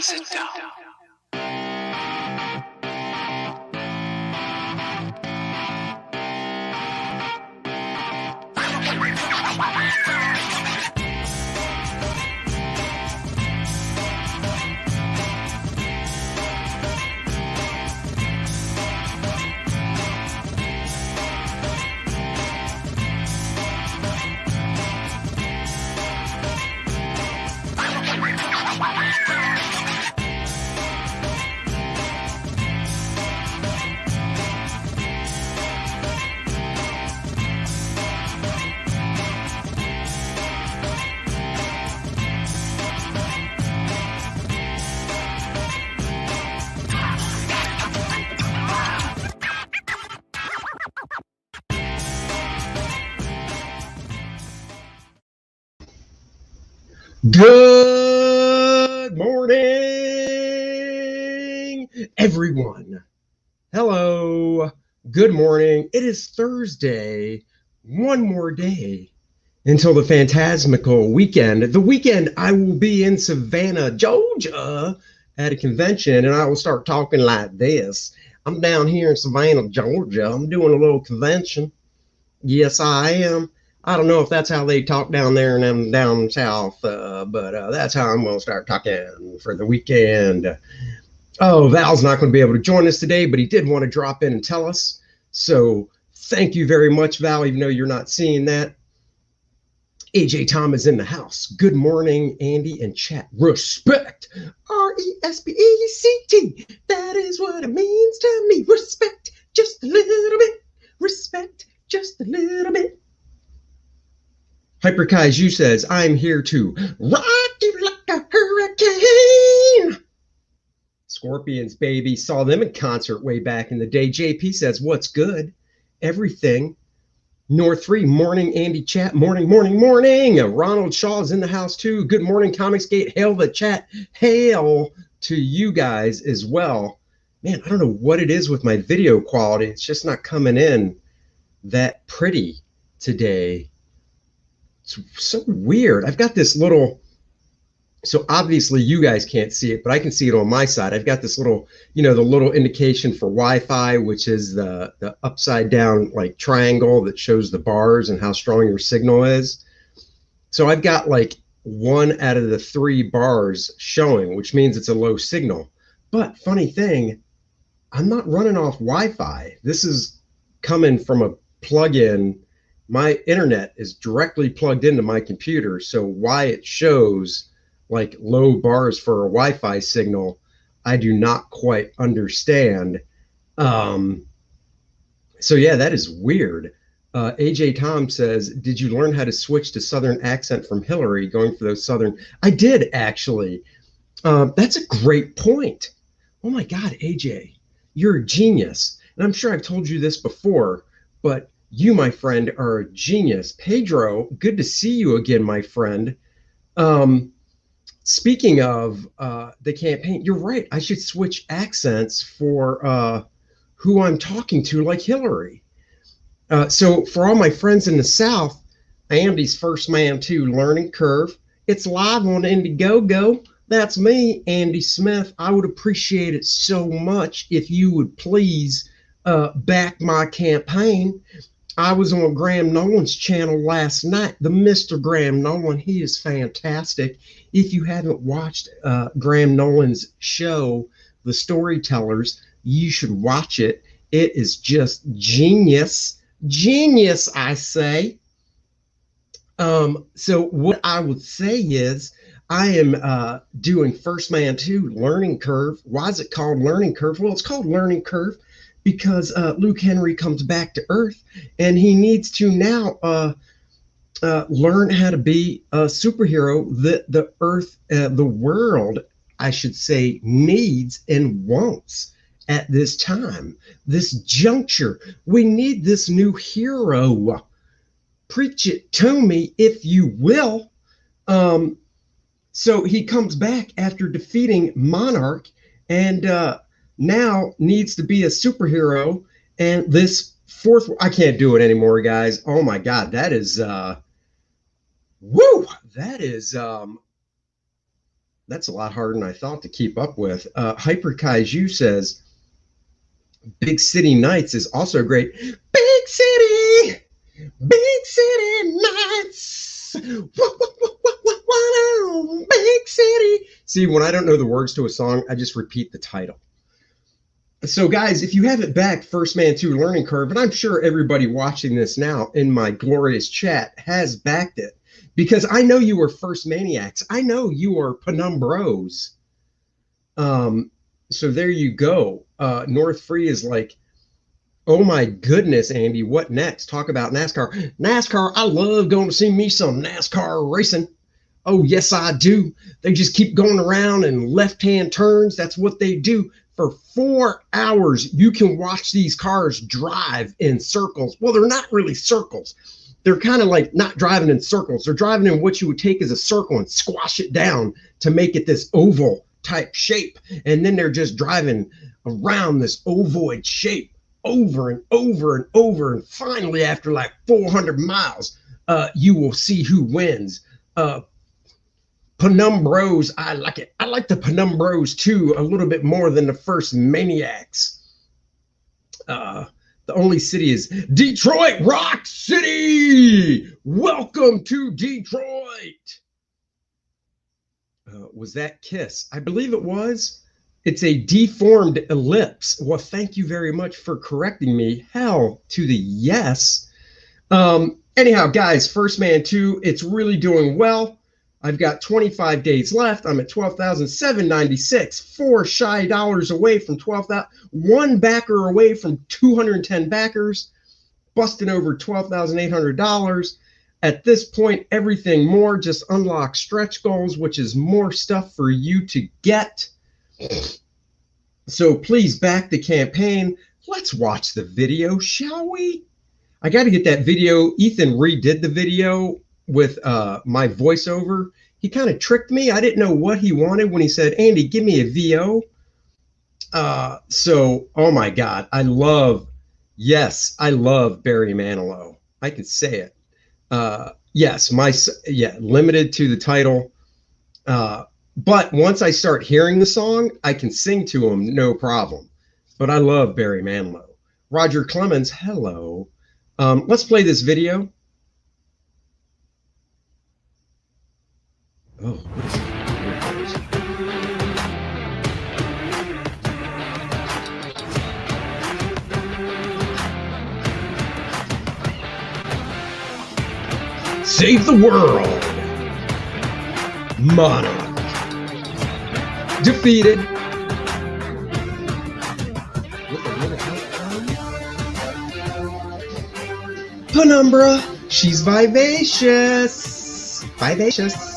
sit down. Good morning, everyone. Hello. Good morning. It is Thursday. One more day until the phantasmical weekend. The weekend I will be in Savannah, Georgia at a convention, and I will start talking like this. I'm down here in Savannah, Georgia. I'm doing a little convention. Yes, I am. I don't know if that's how they talk down there and down south, but that's how I'm going to start talking for the weekend. Oh, Val's not going to be able to join us today, but he did want to drop in and tell us. So thank you very much, Val, even though you're not seeing that. AJ Tom is in the house. Good morning, Andy and chat. Respect. RESPECT. That is what it means to me. Respect just a little bit. Respect just a little bit. Hyper Kaiju says, I'm here to rock you like a hurricane. Scorpions, baby. Saw them in concert way back in the day. JP says, what's good? Everything. North 3, morning, Andy chat. Morning, morning, morning. Ronald Shaw is in the house too. Good morning, Comicsgate. Hail the chat. Hail to you guys as well. Man, I don't know what it is with my video quality. It's just not coming in that pretty today. It's so weird. I've got this little, so obviously you guys can't see it, but I can see it on my side. I've got this little, the little indication for Wi-Fi, which is the upside down like triangle that shows the bars and how strong your signal is. So I've got like 1 out of the 3 bars showing, which means it's a low signal. But funny thing, I'm not running off Wi-Fi. This is coming from a plug-in. My internet is directly plugged into my computer, so why it shows like low bars for a Wi-Fi signal, I do not quite understand. So yeah, that is weird. AJ Tom says, did you learn how to switch to Southern accent from Hillary going for those Southern? I did, actually. That's a great point. Oh my God, AJ, you're a genius. And I'm sure I've told you this before, but you, my friend, are a genius. Pedro, good to see you again, my friend. Speaking of the campaign, you're right. I should switch accents for who I'm talking to, like Hillary. So for all my friends in the South, Andy's 1stMAN 2 Learning Curve. It's live on Indiegogo. That's me, Andy Smith. I would appreciate it so much if you would please back my campaign. I was on Graham Nolan's channel last night, the Mr. Graham Nolan. He is fantastic. If you haven't watched Graham Nolan's show, The Storytellers, you should watch it. It is just genius. Genius, I say. So what I would say is I am doing 1stMAN 2 Learning Curve. Why is it called Learning Curve? Well, it's called Learning Curve because Luke Henry comes back to Earth and he needs to now learn how to be a superhero that the Earth, the world, I should say, needs and wants at this time, this juncture. We need this new hero. Preach it to me, if you will. So he comes back after defeating Monarch and now needs to be a superhero. And this fourth, I can't do it anymore, guys. Oh my God, that is, woo, that is That's a lot harder than I thought to keep up with. Hyper Kaiju says Big City Nights is also great. Big City! Big City Nights! Big City! See, when I don't know the words to a song, I just repeat the title. So, guys, if you haven't backed 1stMAN 2 Learning Curve, and I'm sure everybody watching this now in my glorious chat has backed it, because I know you are First Maniacs. I know you are Penumbros. So there you go. North Free is like, oh my goodness, Andy, what next? Talk about NASCAR. NASCAR, I love going to see me some NASCAR racing. Oh, yes, I do. They just keep going around in left-hand turns. That's what they do. For 4 hours, you can watch these cars drive in circles. Well, they're not really circles. They're kind of like not driving in circles. They're driving in what you would take as a circle and squash it down to make it this oval type shape. And then they're just driving around this ovoid shape over and over and over. And finally, after like 400 miles, you will see who wins. Penumbros, I like it. I like the Penumbros too a little bit more than the First Maniacs. The only city is Detroit Rock City. Welcome to Detroit. Was that Kiss? I believe it was. It's a deformed ellipse. Well, thank you very much for correcting me. Hell to the yes. Anyhow, guys, 1stMAN 2, it's really doing well. I've got 25 days left. I'm at 12,796, $4 shy away from 12,000, one backer away from 210 backers, busting over $12,800. At this point, everything more just unlock stretch goals, which is more stuff for you to get. So please back the campaign. Let's watch the video, shall we? I got to get that video. Ethan redid the video with my voiceover. He kind of tricked me. I didn't know what he wanted when he said, Andy, give me a VO. So, oh my God, I love Barry Manilow. I can say it. Yes, limited to the title. But once I start hearing the song, I can sing to him, no problem. But I love Barry Manilow. Roger Clemens, hello. Let's play this video. Oh, what is it? Save the world. Monarch. Defeated. With a little help. Penumbra. She's vivacious. Vivacious.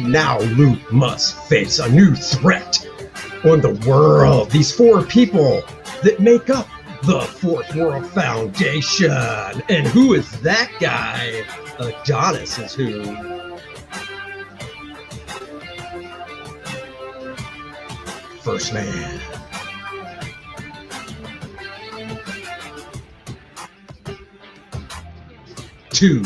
Now Luke must face a new threat on the world. These four people that make up the Fourth World Foundation. And who is that guy? Adonis is who. First Man. Two.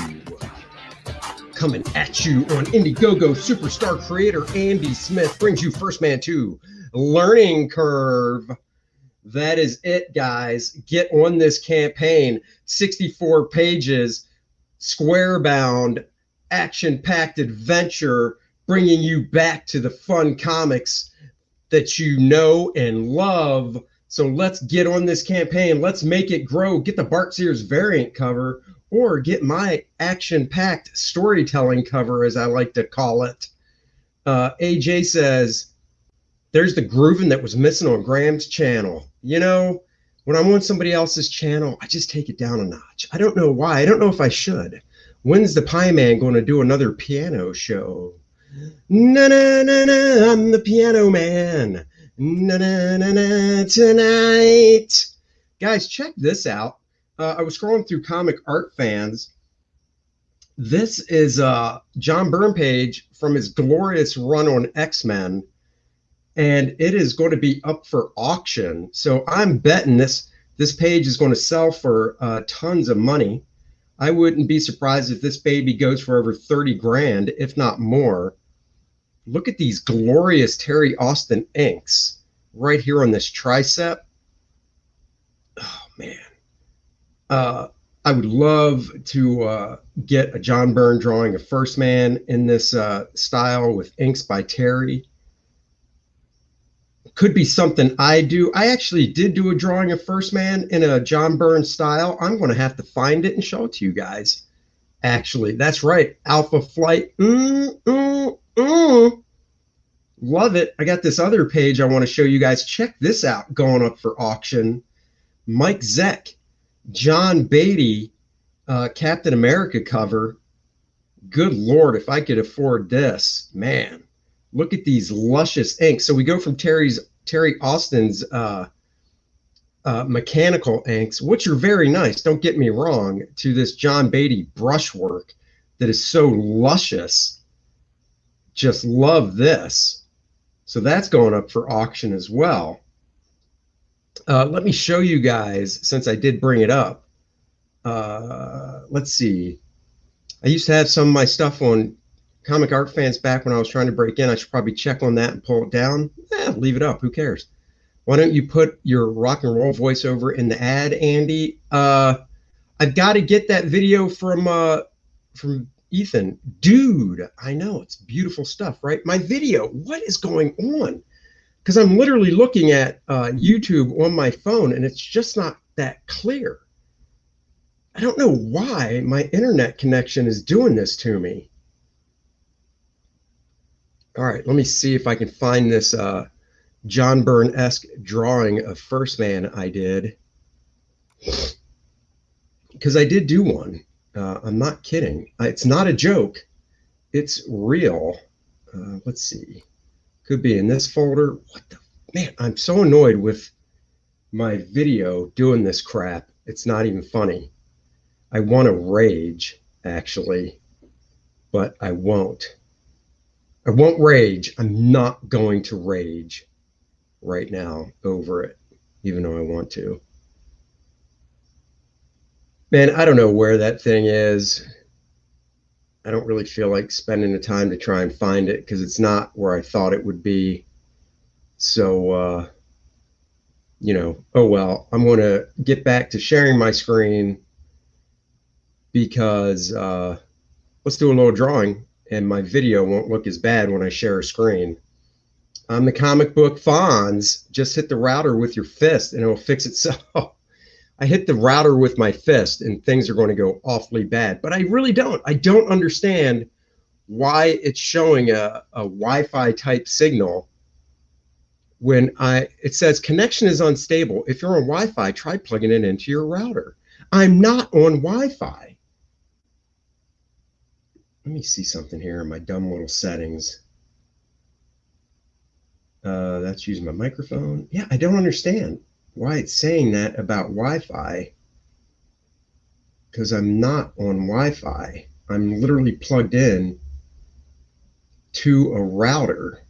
Coming at you on Indiegogo, superstar creator Andy Smith brings you 1stMAN 2 Learning Curve. That is it, guys. Get on this campaign. 64 pages, square-bound, action-packed adventure, bringing you back to the fun comics that you know and love. So let's get on this campaign. Let's make it grow. Get the Bart Sears variant cover, or get my action-packed storytelling cover, as I like to call it. AJ says, there's the grooving that was missing on Graham's channel. You know, when I'm on somebody else's channel, I just take it down a notch. I don't know why. I don't know if I should. When's the Pie Man going to do another piano show? Na na na na, I'm the piano man. Na na na na, tonight. Guys, check this out. I was scrolling through Comic Art Fans. This is John Byrne from his glorious run on X-Men, and it is going to be up for auction. So I'm betting this page is going to sell for tons of money. I wouldn't be surprised if this baby goes for over 30 grand, if not more. Look at these glorious Terry Austin inks right here on this tricep. Oh, man. I would love to get a John Byrne drawing of 1stMAN in this style with inks by Terry. Could be something I do. I actually did do a drawing of 1stMAN in a John Byrne style. I'm going to have to find it and show it to you guys. Actually, that's right. Alpha Flight. Love it. I got this other page I want to show you guys. Check this out going up for auction. Mike Zeck, John Beatty, Captain America cover. Good Lord, if I could afford this, man. Look at these luscious inks. So we go from Terry Austin's mechanical inks, which are very nice, don't get me wrong, to this John Beatty brushwork that is so luscious. Just love this. So that's going up for auction as well. Let me show you guys, since I did bring it up. Let's see. I used to have some of my stuff on Comic Art Fans back when I was trying to break in. I should probably check on that and pull it down. Leave it up. Who cares? Why don't you put your rock and roll voiceover in the ad, Andy? I've got to get that video from Ethan. Dude, I know, it's beautiful stuff, right? My video, what is going on? Because I'm literally looking at YouTube on my phone, and it's just not that clear. I don't know why my internet connection is doing this to me. All right, let me see if I can find this John Byrne-esque drawing of 1stMAN I did. Because I did do one. I'm not kidding. It's not a joke. It's real. Let's see. Could be in this folder. What the man? I'm so annoyed with my video doing this crap. It's not even funny. I want to rage, actually, but I won't. I won't rage. I'm not going to rage right now over it, even though I want to. Man, I don't know where that thing is. I don't really feel like spending the time to try and find it because it's not where I thought it would be. So, you know, oh well, I'm going to get back to sharing my screen because let's do a little drawing and my video won't look as bad when I share a screen. I'm the comic book Fonz. Just hit the router with your fist and it'll fix itself. I hit the router with my fist and things are going to go awfully bad, but I really don't. I don't understand why it's showing a Wi-Fi type signal when it says connection is unstable. If you're on Wi-Fi, try plugging it into your router. I'm not on Wi-Fi. Let me see something here in my dumb little settings. That's using my microphone. Yeah, I don't understand why it's saying that about Wi-Fi, because I'm not on Wi-Fi. I'm literally plugged in to a router.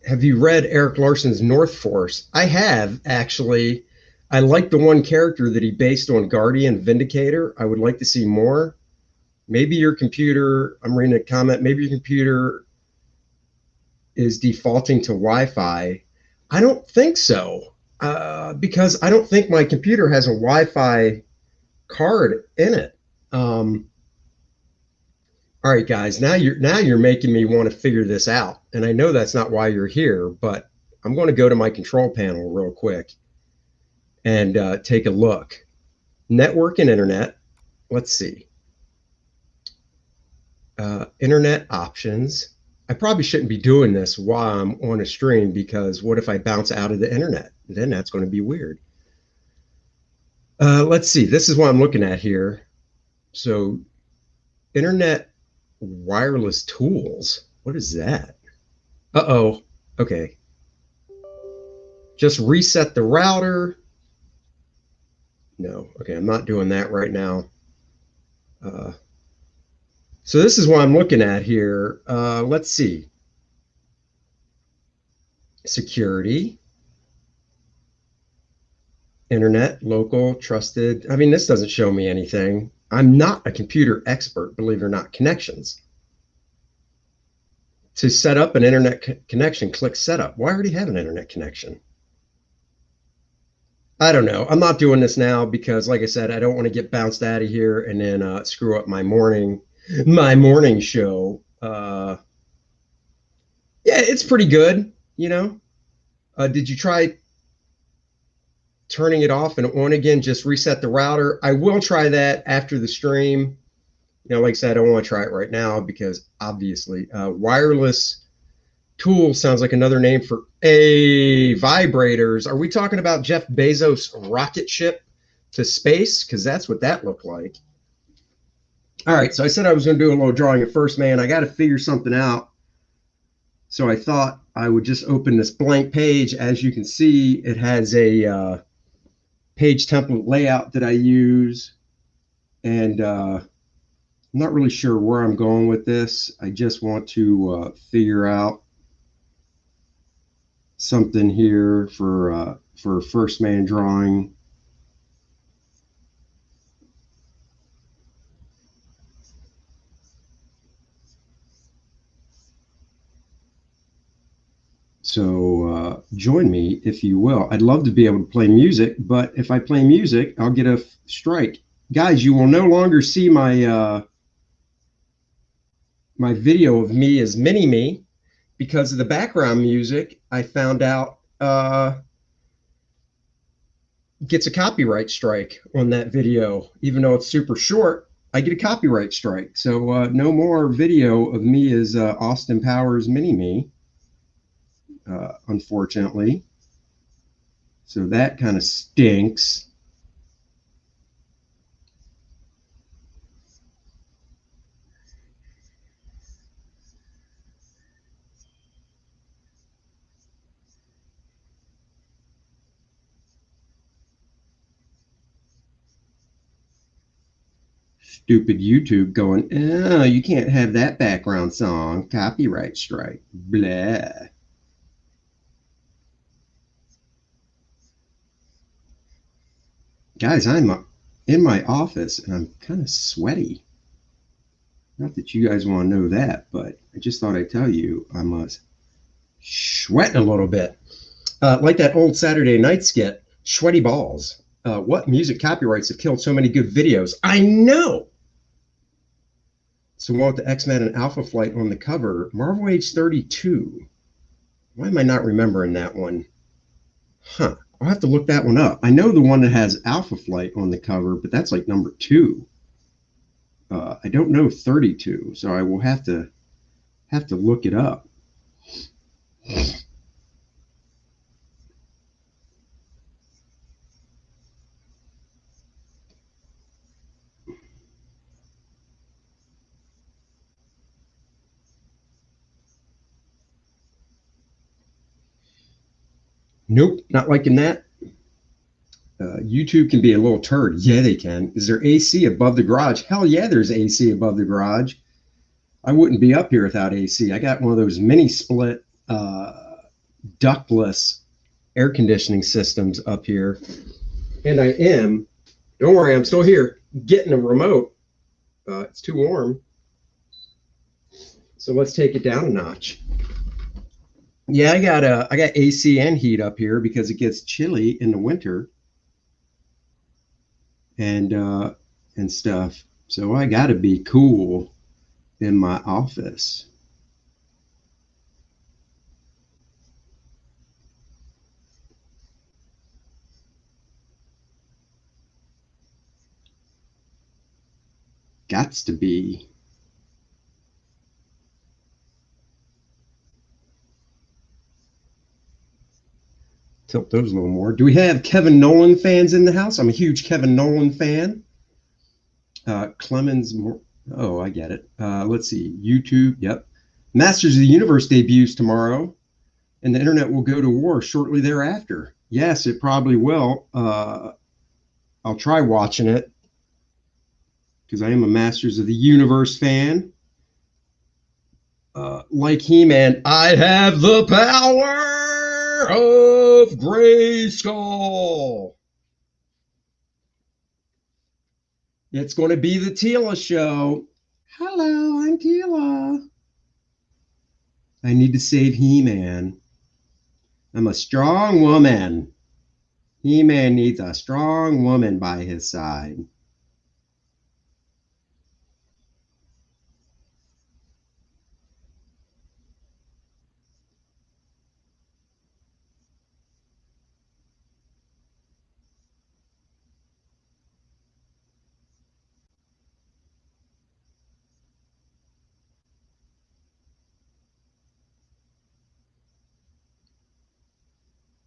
Have you read Eric Larson's North Force? I have, actually. I like the one character that he based on Guardian Vindicator. I would like to see more. Maybe your computer, I'm reading a comment, maybe your computer is defaulting to Wi-Fi. I don't think so, because I don't think my computer has a Wi-Fi card in it. All right, guys, now you're making me want to figure this out. And I know that's not why you're here, but I'm going to go to my control panel real quick and take a look. Network and internet. Let's see. Internet options. I probably shouldn't be doing this while I'm on a stream because what if I bounce out of the internet? Then that's going to be weird. Let's see. This is what I'm looking at here. So internet wireless tools. What is that? Uh-oh. Okay. Just reset the router. No. Okay, I'm not doing that right now. So this is what I'm looking at here. Let's see. security, internet, local, trusted. I mean, this doesn't show me anything. I'm not a computer expert, believe it or not. Connections. To set up an internet connection, click setup. Well, I already have an internet connection. I don't know. I'm not doing this now because, like I said, I don't want to get bounced out of here and then screw up my morning show. Yeah, it's pretty good. Did you try turning it off and on again? Just reset the router. I will try that after the stream. Like I said, I don't want to try it right now because obviously, wireless tool sounds like another name for vibrators. Are we talking about Jeff Bezos' rocket ship to space? Because that's what that looked like. All right, so I said I was going to do a little drawing at 1stMAN. I got to figure something out. So I thought I would just open this blank page. As you can see, it has a page template layout that I use. And I'm not really sure where I'm going with this. I just want to figure out something here for 1stMAN drawing. So join me if you will. I'd love to be able to play music, but if I play music, I'll get a strike. Guys, you will no longer see my my video of me as Mini-Me because of the background music. I found out gets a copyright strike on that video. Even though it's super short, I get a copyright strike. So no more video of me as Austin Powers Mini-Me. Unfortunately. So that kind of stinks. Stupid YouTube going, oh, you can't have that background song. Copyright strike. Blah. Guys, I'm in my office and I'm kind of sweaty. Not that you guys want to know that, but I just thought I'd tell you I'm sweating a little bit. Like that old Saturday Night skit, Sweaty Balls. What music copyrights have killed so many good videos? I know! So one with the X-Men and Alpha Flight on the cover, Marvel Age 32. Why am I not remembering that one? Huh. I'll have to look that one up. I know the one that has Alpha Flight on the cover, but that's like number 2. I don't know 32, so I will have to look it up. Nope, not liking that. YouTube can be a little turd. Yeah, they can. Is there AC above the garage? Hell yeah, there's AC above the garage. I wouldn't be up here without AC. I got one of those mini split ductless air conditioning systems up here. And I am, don't worry, I'm still here, getting a remote. It's too warm. So let's take it down a notch. Yeah, I got AC and heat up here because it gets chilly in the winter and stuff. So I got to be cool in my office. Gots to be. Tilt those a little more. Do we have Kevin Nolan fans in the house? I'm a huge Kevin Nolan fan. Clemens, oh, I get it. Let's see, YouTube, yep. Masters of the Universe debuts tomorrow, and the internet will go to war shortly thereafter. Yes, it probably will. I'll try watching it because I am a Masters of the Universe fan. Like He-Man, I have the power! of Grayskull. It's going to be the Tila show. Hello, I'm Tila. I need to save He-Man. I'm a strong woman. He-Man needs a strong woman by his side.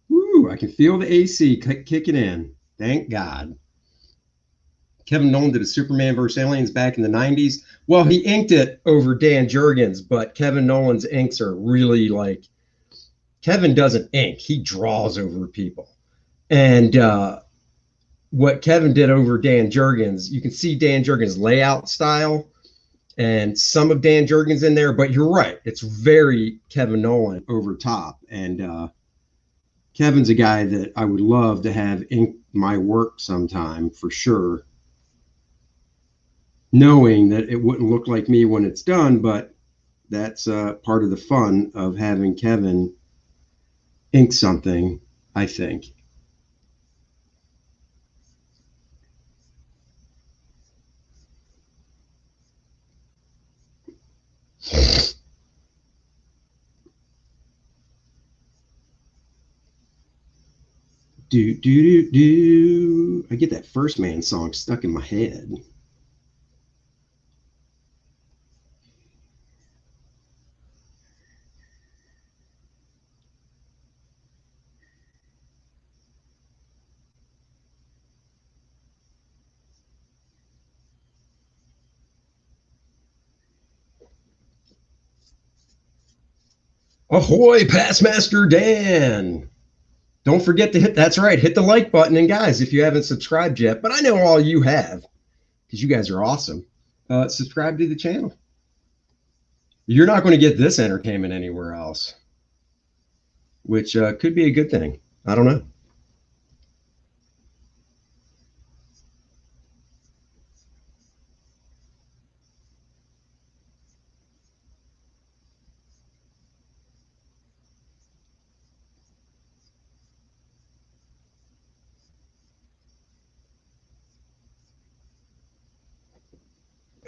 Woo, I can feel the AC kicking in. Thank God. Kevin Nolan did a Superman vs. Aliens back in the 90s. Well, he inked it over Dan Jurgens, but Kevin Nolan's inks are really like, Kevin doesn't ink, he draws over people. And what Kevin did over Dan Jurgens, you can see Dan Jurgens' layout style and some of Dan Jurgens in there, but you're right. It's very Kevin Nolan over top. And Kevin's a guy that I would love to have ink my work sometime for sure, knowing that it wouldn't look like me when it's done, but that's part of the fun of having Kevin ink something, I think. Do do do do. I get that 1stMAN song stuck in my head. Ahoy, Passmaster Dan! Don't forget to that's right, hit the like button. And guys, if you haven't subscribed yet, but I know all you have because you guys are awesome, subscribe to the channel. You're not going to get this entertainment anywhere else, which could be a good thing. I don't know.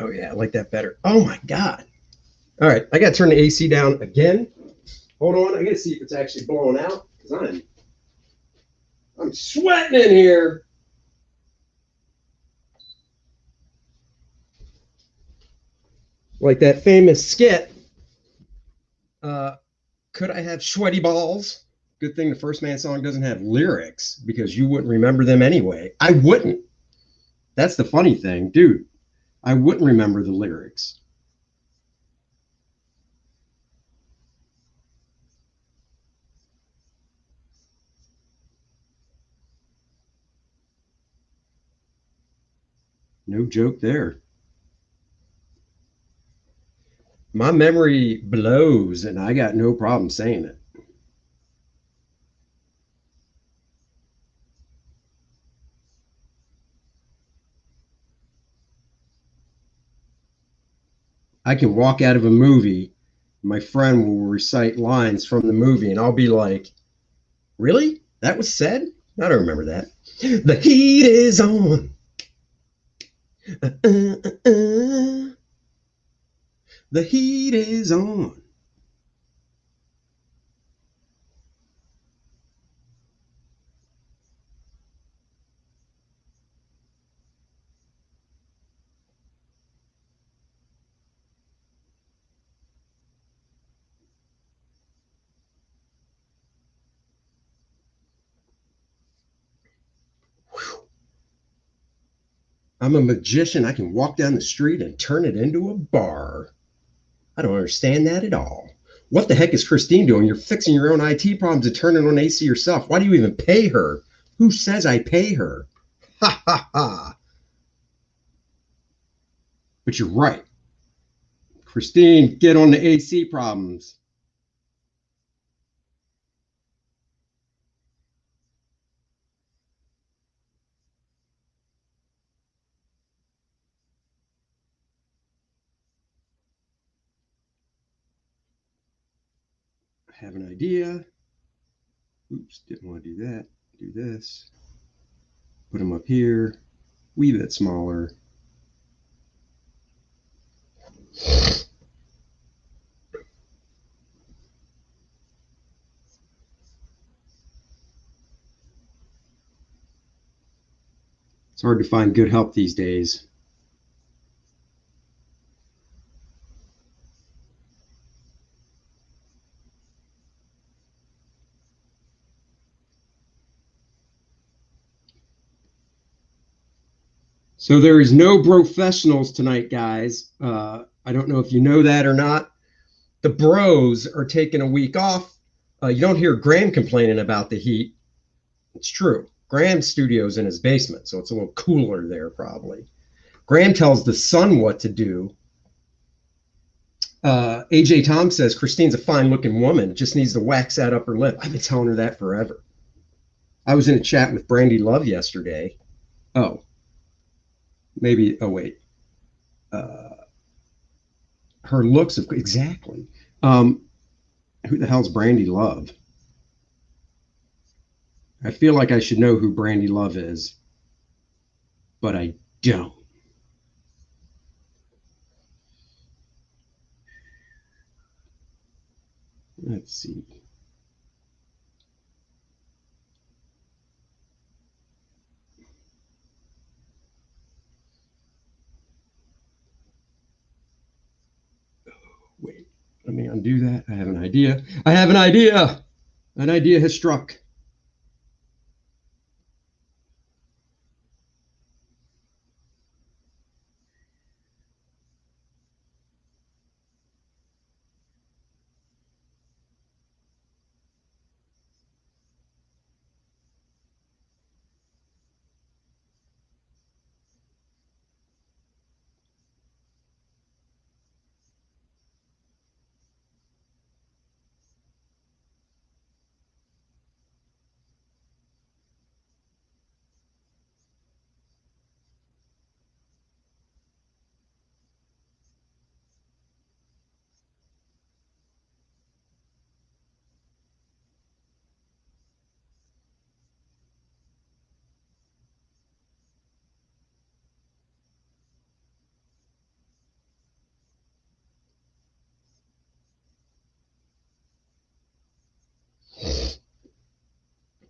Oh, yeah, I like that better. Oh, my God. All right, I got to turn the AC down again. Hold on, I got to see if it's actually blowing out because I'm sweating in here. Like that famous skit, uh, Could I Have Sweaty Balls? Good thing the 1stMAN song doesn't have lyrics because you wouldn't remember them anyway. I wouldn't. That's the funny thing, dude. I wouldn't remember the lyrics. No joke there. My memory blows, and I got no problem saying it. I can walk out of a movie, my friend will recite lines from the movie, and I'll be like, really? That was said? I don't remember that. The heat is on. Uh, uh, uh. The heat is on. I'm a magician. I can walk down the street and turn it into a bar. I don't understand that at all. What the heck is Christine doing? You're fixing your own IT problems and turning on AC yourself. Why do you even pay her? Who says I pay her? Ha ha ha. But you're right. Christine, get on the AC problems. I have an idea. Oops, didn't want to do that. Do this. Put them up here. Wee bit smaller. It's hard to find good help these days. So there is no professionals tonight, guys. I don't know if you know that or not. The bros are taking a week off. You don't hear Graham complaining about the heat. It's true. Graham's studio's in his basement, so it's a little cooler there probably. Graham tells the son what to do. AJ Tom says Christine's a fine looking woman, just needs to wax that upper lip. I've been telling her that forever. I was in a chat with Brandy Love yesterday. Oh, maybe. Oh, wait. Her looks of exactly. Who the hell's Brandy Love? I feel like I should know who Brandy Love is, but I don't. Let's see. Wait, let me undo that. I have an idea. I have an idea. An idea has struck.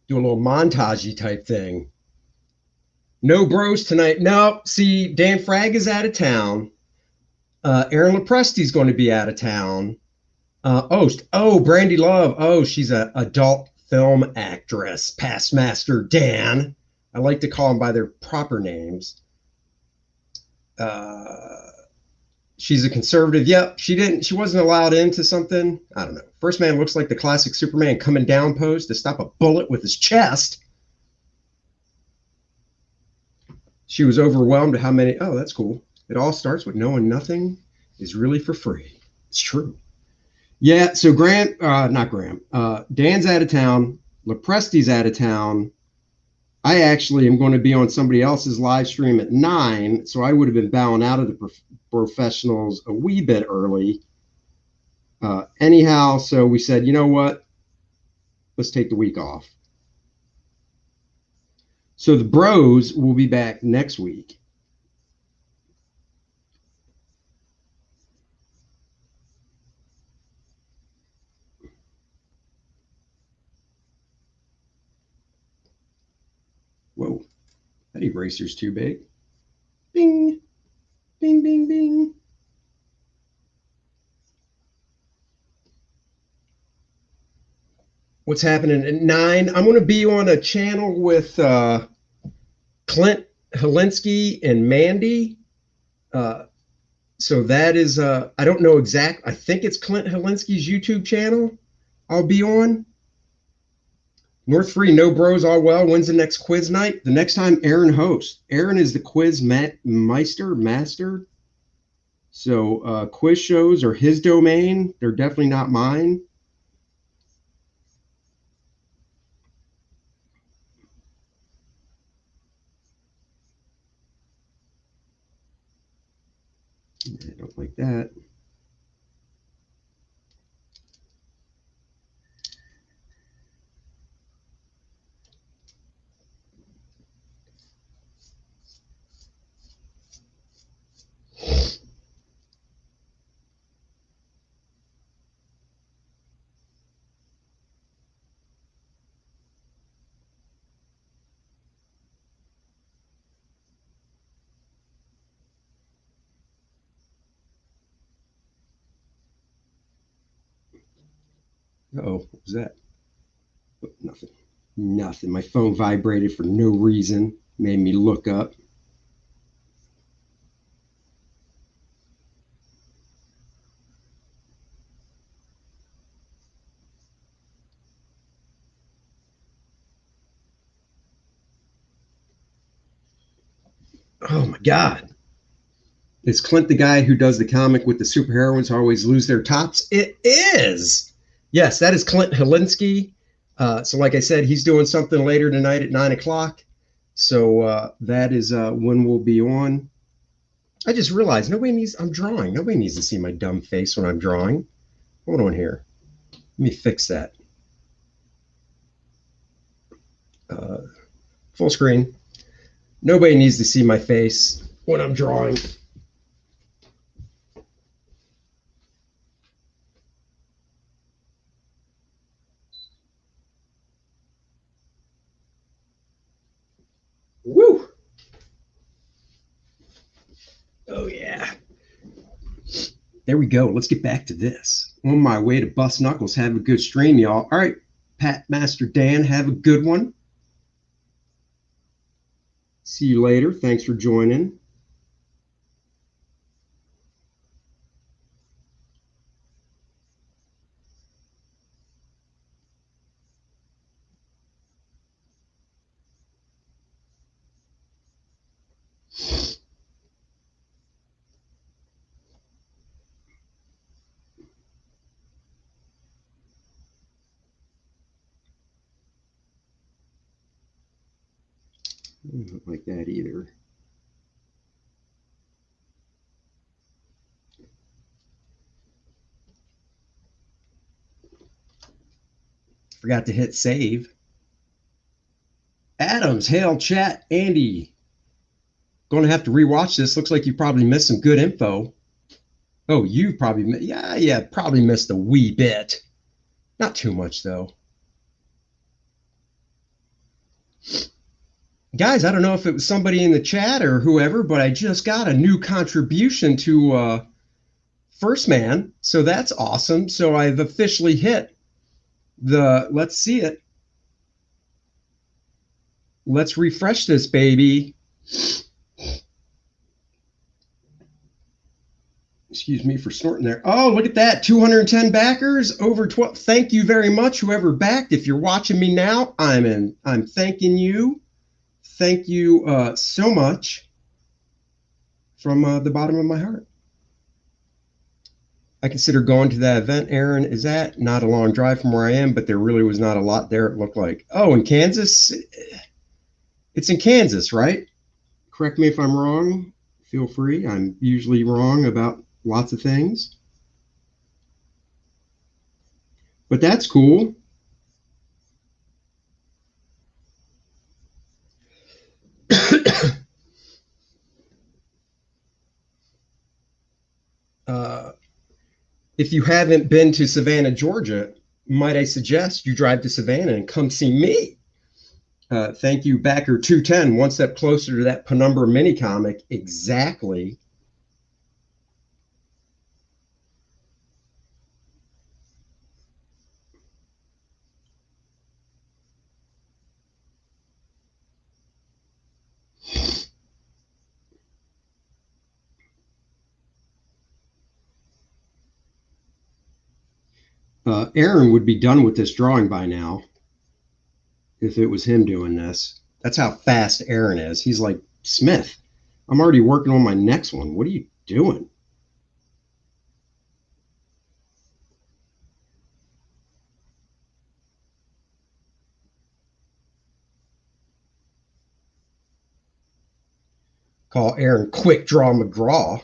Do a little montagey type thing. No bros tonight. No, see, Dan Frag is out of town. Aaron Lepresti's going to be out of town. Brandy Love. Oh, she's an adult film actress. Past Master Dan. I like to call them by their proper names. She's a conservative. Yep, she wasn't allowed into something. I don't know. First Man looks like the classic Superman coming down pose to stop a bullet with his chest. She was overwhelmed at how many. Oh, that's cool. It all starts with knowing nothing is really for free. It's true. Yeah, so not Graham. Dan's out of town. Lepresti's out of town. I actually am going to be on somebody else's live stream at 9, so I would have been bowing out of the professionals a wee bit early. Anyhow, so we said, you know what? Let's take the week off. So the bros will be back next week. Whoa, that eraser's too big. Bing, bing, bing, bing. What's happening at 9? I'm going to be on a channel with Clint Helinski and Mandy. So that is, I don't know exact. I think it's Clint Helinski's YouTube channel I'll be on. North Free, no bros, all well. When's the next quiz night? The next time Aaron hosts. Aaron is the quiz master. So quiz shows are his domain. They're definitely not mine. I don't like that. Oh, what was that? Oh, nothing. Nothing. My phone vibrated for no reason. Made me look up. Oh my God. Is Clint the guy who does the comic with the superheroines who always lose their tops? It is. Yes, that is Clint Helinski. So, like I said, he's doing something later tonight at 9 o'clock. So that is when we'll be on. I just realized I'm drawing. Nobody needs to see my dumb face when I'm drawing. Hold on here. Let me fix that. Uh, Full screen. Nobody needs to see my face when I'm drawing. Woo! Oh, yeah. There we go. Let's get back to this. On my way to Bust Knuckles. Have a good stream, y'all. All right, Pat Master Dan, have a good one. See you later. Thanks for joining. Not like that either. Forgot to hit save. Adams, hail chat, Andy. Going to have to rewatch this. Looks like you probably missed some good info. Oh, you probably, yeah, probably missed a wee bit. Not too much, though. Guys, I don't know if it was somebody in the chat or whoever, but I just got a new contribution to 1stMAN. So that's awesome. So I've officially hit let's see it. Let's refresh this baby. Excuse me for snorting there. Oh, look at that. 210 backers, over 12. Thank you very much, whoever backed. If you're watching me now, I'm thanking you. Thank you so much from the bottom of my heart. I consider going to that event Aaron is at. Not a long drive from where I am, but there really was not a lot there, it looked like. Oh, in Kansas? It's in Kansas, right? Correct me if I'm wrong. Feel free. I'm usually wrong about lots of things. But that's cool. If you haven't been to Savannah, Georgia, might I suggest you drive to Savannah and come see me? Thank you, Backer 210. One step closer to that Penumbra mini comic. Exactly. Aaron would be done with this drawing by now if it was him doing this. That's how fast Aaron is. He's like, Smith, I'm already working on my next one. What are you doing? Call Aaron Quick Draw McGraw.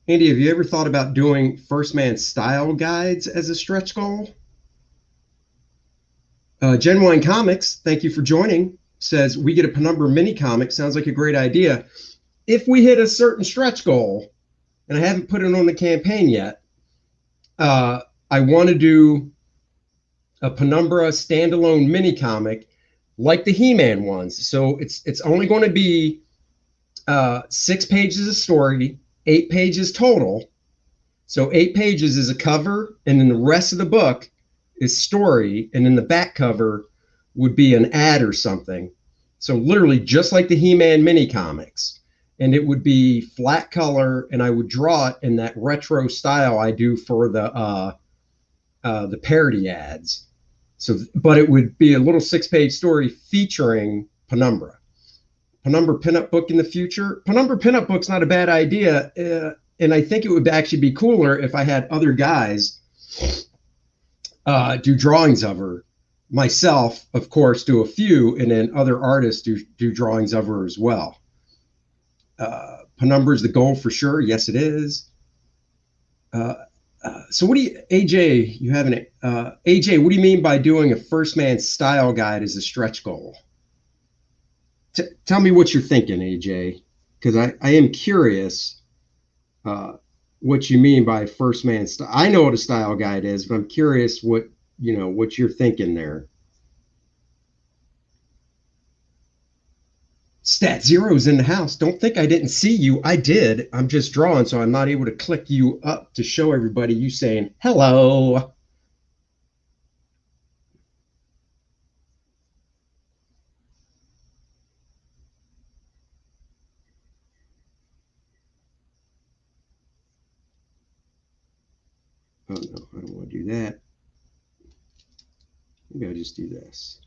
Andy, have you ever thought about doing 1stMAN style guides as a stretch goal? Genuine Comics, thank you for joining, says we get a Penumbra mini comic. Sounds like a great idea. If we hit a certain stretch goal, and I haven't put it on the campaign yet, I want to do a Penumbra standalone mini comic like the He-Man ones. So it's only going to be 6 pages of story, 8 pages total. So 8 pages is a cover, and then the rest of the book is story, and then the back cover would be an ad or something. So literally just like the He-Man mini comics. And it would be flat color, and I would draw it in that retro style I do for the parody ads. So, but it would be a little 6-page story featuring Penumbra. Penumbra pinup book in the future. Penumbra pinup book's not a bad idea, and I think it would actually be cooler if I had other guys do drawings of her. Myself, of course, do a few, and then other artists do drawings of her as well. Penumbra is the goal for sure. Yes, it is. So what do you, AJ, you haven't, AJ, what do you mean by doing a 1stMAN style guide as a stretch goal? Tell me what you're thinking, AJ, because I am curious what you mean by 1stMAN style. I know what a style guide is, but I'm curious what you're thinking there. Stat Zero's in the house. Don't think I didn't see you. I did. I'm just drawing, so I'm not able to click you up to show everybody you saying hello. Oh no, I don't want to do that. Maybe I'll just do this.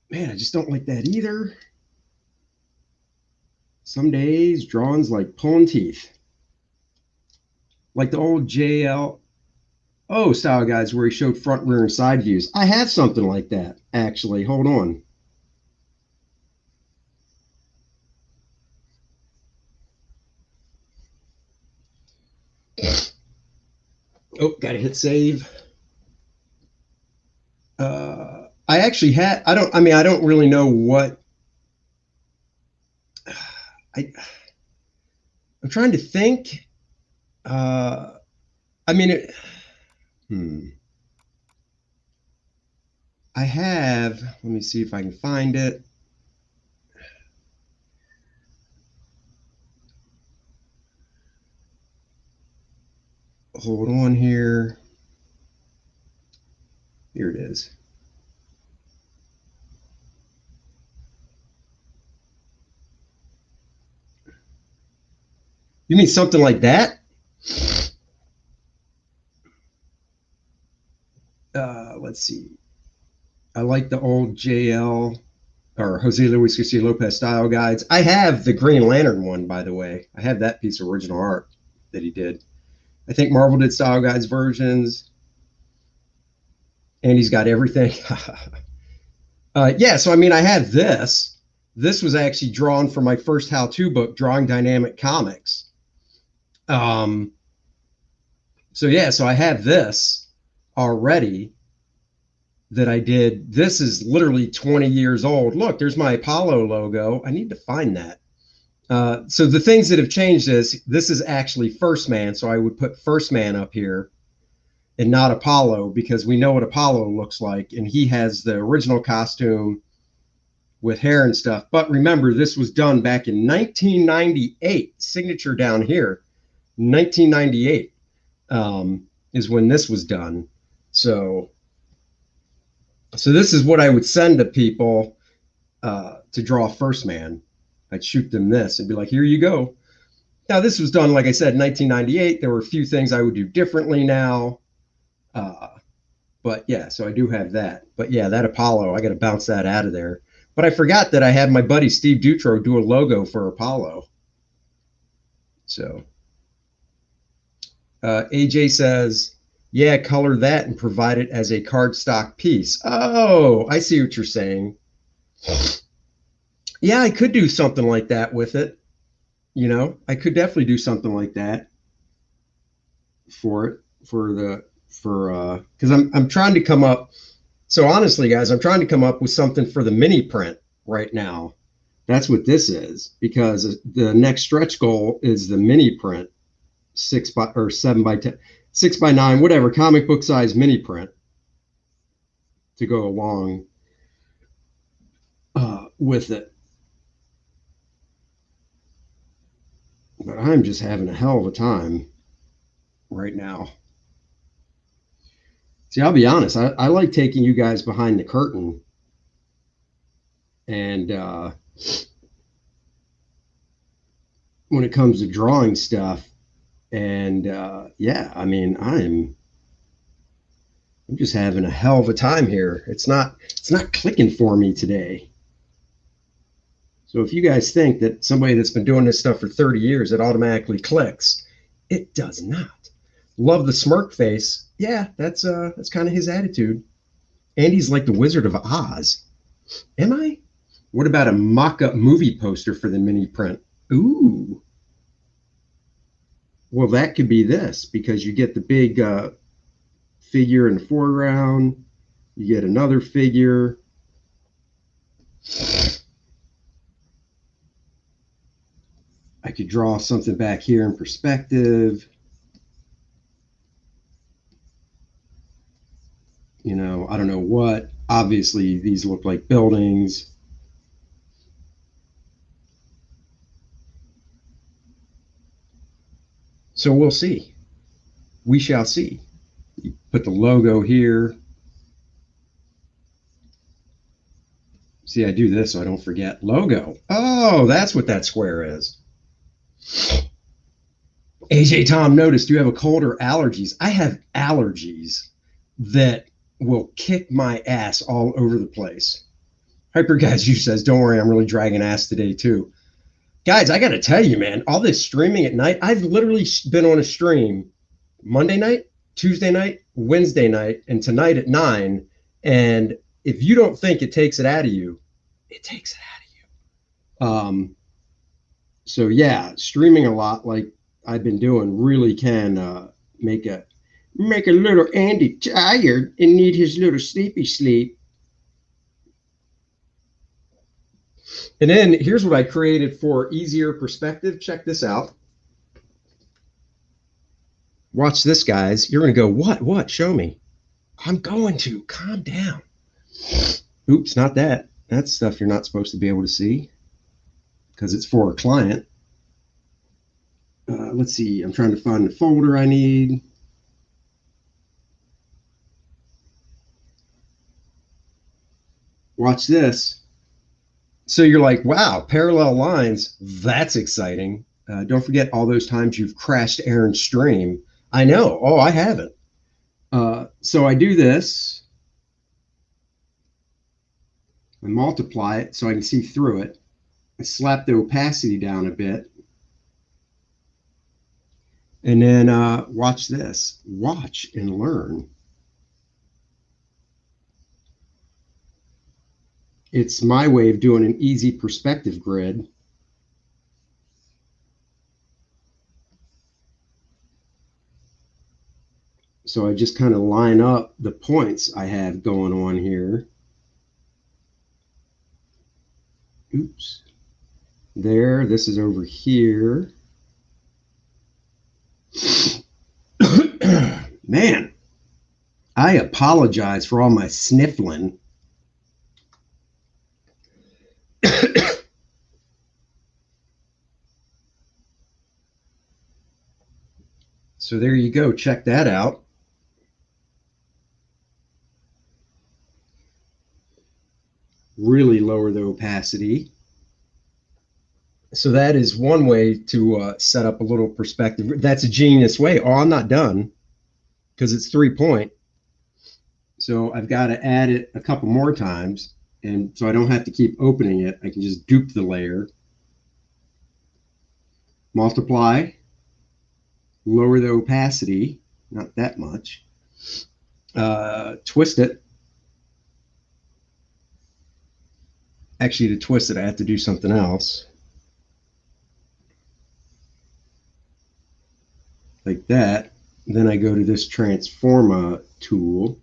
Man, I just don't like that either. Some days, drawing's like pulling teeth. Like the old JL style guides where he showed front, rear, and side views. I have something like that, actually. Hold on. Oh, gotta hit save. I actually had, I don't really know what, I'm trying to think. I mean, I have, let me see if I can find it. Hold on here. Here it is. You mean something like that? Let's see. I like the old JL or Jose Luis Garcia Lopez style guides. I have the Green Lantern one, by the way. I have that piece of original art that he did. I think Marvel did style guides versions, and he's got everything. Yeah, so I mean, I have this. This was actually drawn for my first how-to book, Drawing Dynamic Comics. So yeah, so I have this already that I did. This is literally 20 years old. Look, there's my Apollo logo. I need to find that. So the things that have changed is this is actually 1stMAN. So I would put 1stMAN up here and not Apollo, because we know what Apollo looks like. And he has the original costume with hair and stuff. But remember, this was done back in 1998. Signature down here, 1998 is when this was done. So this is what I would send to people to draw 1stMAN. I'd shoot them this and be like, here you go. Now, this was done, like I said, 1998. There were a few things I would do differently now. But yeah, so I do have that. But yeah, that Apollo, I got to bounce that out of there. But I forgot that I had my buddy Steve Dutro do a logo for Apollo. So AJ says, yeah, color that and provide it as a cardstock piece. Oh, I see what you're saying. Yeah, I could do something like that with it. You know, I could definitely do something like that. for it for because I'm trying to come up. So honestly, guys, I'm trying to come up with something for the mini print right now. That's what this is, because the next stretch goal is the mini print, 7 by 10, 6 by 9, whatever, comic book size mini print to go along with it. But I'm just having a hell of a time right now. See, I'll be honest, I like taking you guys behind the curtain and when it comes to drawing stuff. And yeah, I mean, I'm just having a hell of a time here. It's not clicking for me today. So if you guys think that somebody that's been doing this stuff for 30 years, it automatically clicks, it does not. Love the smirk face. Yeah, that's kind of his attitude. And he's like the Wizard of Oz. Am I? What about a mock-up movie poster for the mini print? Ooh. Well, that could be this, because you get the big figure in the foreground. You get another figure. I could draw something back here in perspective. You know, I don't know what. Obviously, these look like buildings. So we'll see. We shall see. You put the logo here. See, I do this so I don't forget. Logo. Oh, that's what that square is. AJ Tom, noticed you have a cold or allergies. I have allergies that will kick my ass all over the place. Hyper Guys, you says, don't worry, I'm really dragging ass today too. Guys, I got to tell you, man, all this streaming at night, I've literally been on a stream Monday night, Tuesday night, Wednesday night, and tonight at 9. And if you don't think it takes it out of you, it takes it out of you. So yeah, streaming a lot like I've been doing really can make a little Andy tired and need his little sleepy sleep. And then here's what I created for easier perspective. Check this out. Watch this, guys. You're going to go, what? Show me. I'm going to. Calm down. Oops, not that. That's stuff you're not supposed to be able to see because it's for a client. Let's see. I'm trying to find the folder I need. Watch this. So you're like, wow, parallel lines. That's exciting. Don't forget all those times you've crashed Aaron's stream. I know. Oh, I haven't. So I do this. I multiply it so I can see through it. I slap the opacity down a bit. And then watch this. Watch and learn. It's my way of doing an easy perspective grid. So I just kind of line up the points I have going on here. Oops. There, this is over here. Man, I apologize for all my sniffling. So there you go. Check that out. Really lower the opacity. So that is one way to set up a little perspective. That's a genius way. Oh, I'm not done because it's 3-point. So I've got to add it a couple more times. And so I don't have to keep opening it. I can just dupe the layer. Multiply. Lower the opacity. Not that much. Twist it. Actually, to twist it, I have to do something else. Like that. Then I go to this Transforma tool,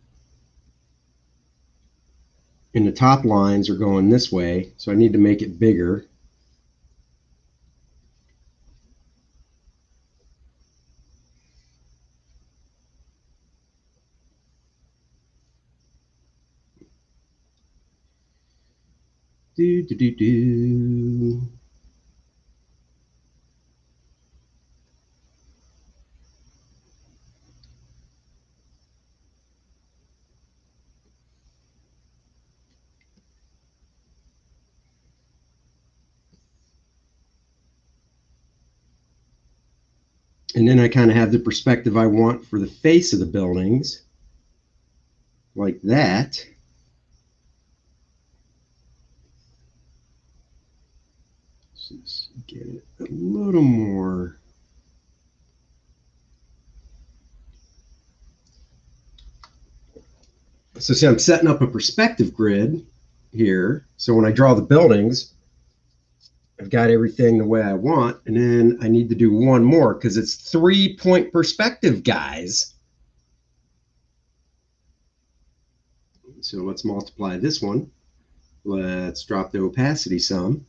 and the top lines are going this way, so I need to make it bigger. Do, do, do, do. And then I kind of have the perspective I want for the face of the buildings, like that. Just get it a little more. So see, I'm setting up a perspective grid here. So when I draw the buildings, I've got everything the way I want. And then I need to do one more because it's 3-point perspective, guys. So let's multiply this one. Let's drop the opacity some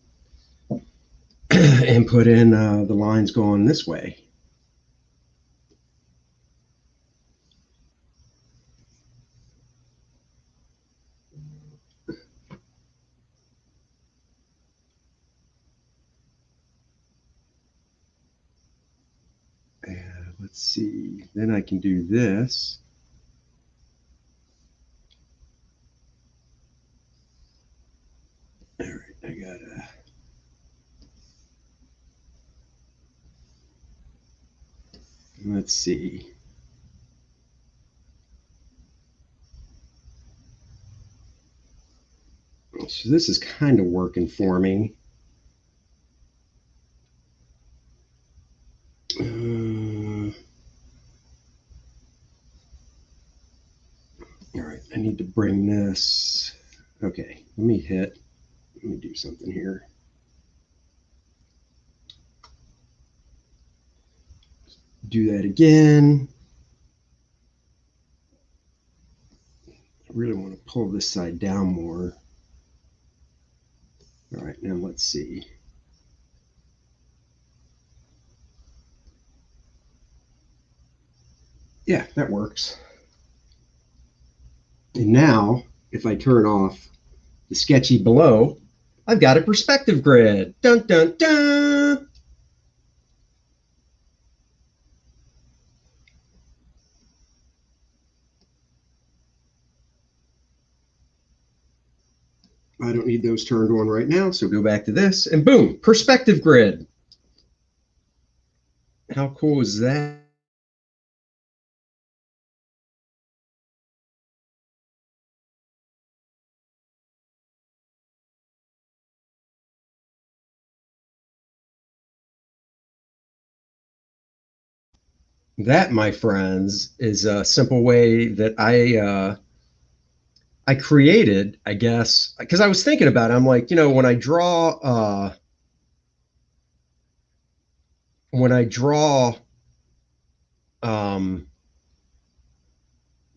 and put in the lines going this way. Let's see, then I can do this. All right, I gotta. Let's see. So this is kind of working for me. All right, I need to bring this. Okay, let me do something here. Do that again. I really want to pull this side down more. All right, now let's see. Yeah, that works. And now, if I turn off the sketchy below, I've got a perspective grid. Dun, dun, dun. I don't need those turned on right now, so go back to this, and boom, perspective grid. How cool is that? That, my friends, is a simple way that I created, I guess, because I was thinking about it. I'm like, when I draw um,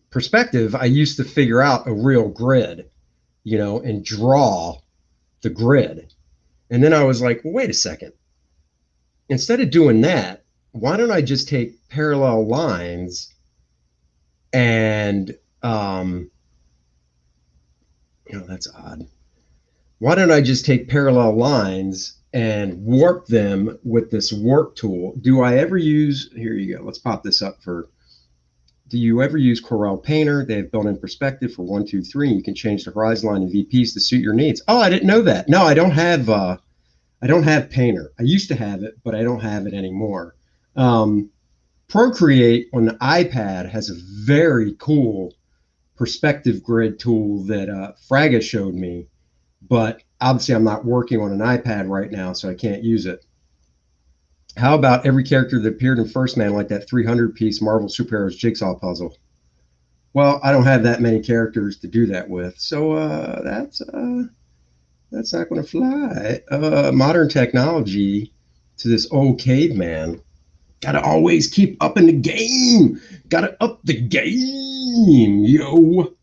perspective, I used to figure out a real grid, and draw the grid. And then I was like, well, wait a second. Instead of doing that, why don't I just take parallel lines and that's odd. Why don't I just take parallel lines and warp them with this warp tool? Do I ever use, here you go, let's pop this up do you ever use Corel Painter? They have built-in perspective for 1, 2, 3, and you can change the horizon line and VPs to suit your needs. Oh, I didn't know that. No, I don't have Painter. I used to have it, but I don't have it anymore. Procreate on the iPad has a very cool perspective grid tool that Fraga showed me, but obviously I'm not working on an iPad right now, so I can't use it. How about every character that appeared in 1stMAN, like that 300-piece Marvel Superheroes jigsaw puzzle? Well, I don't have that many characters to do that with, so that's not going to fly. Modern technology to this old caveman. Gotta always keep up in the game. Gotta up the game, yo.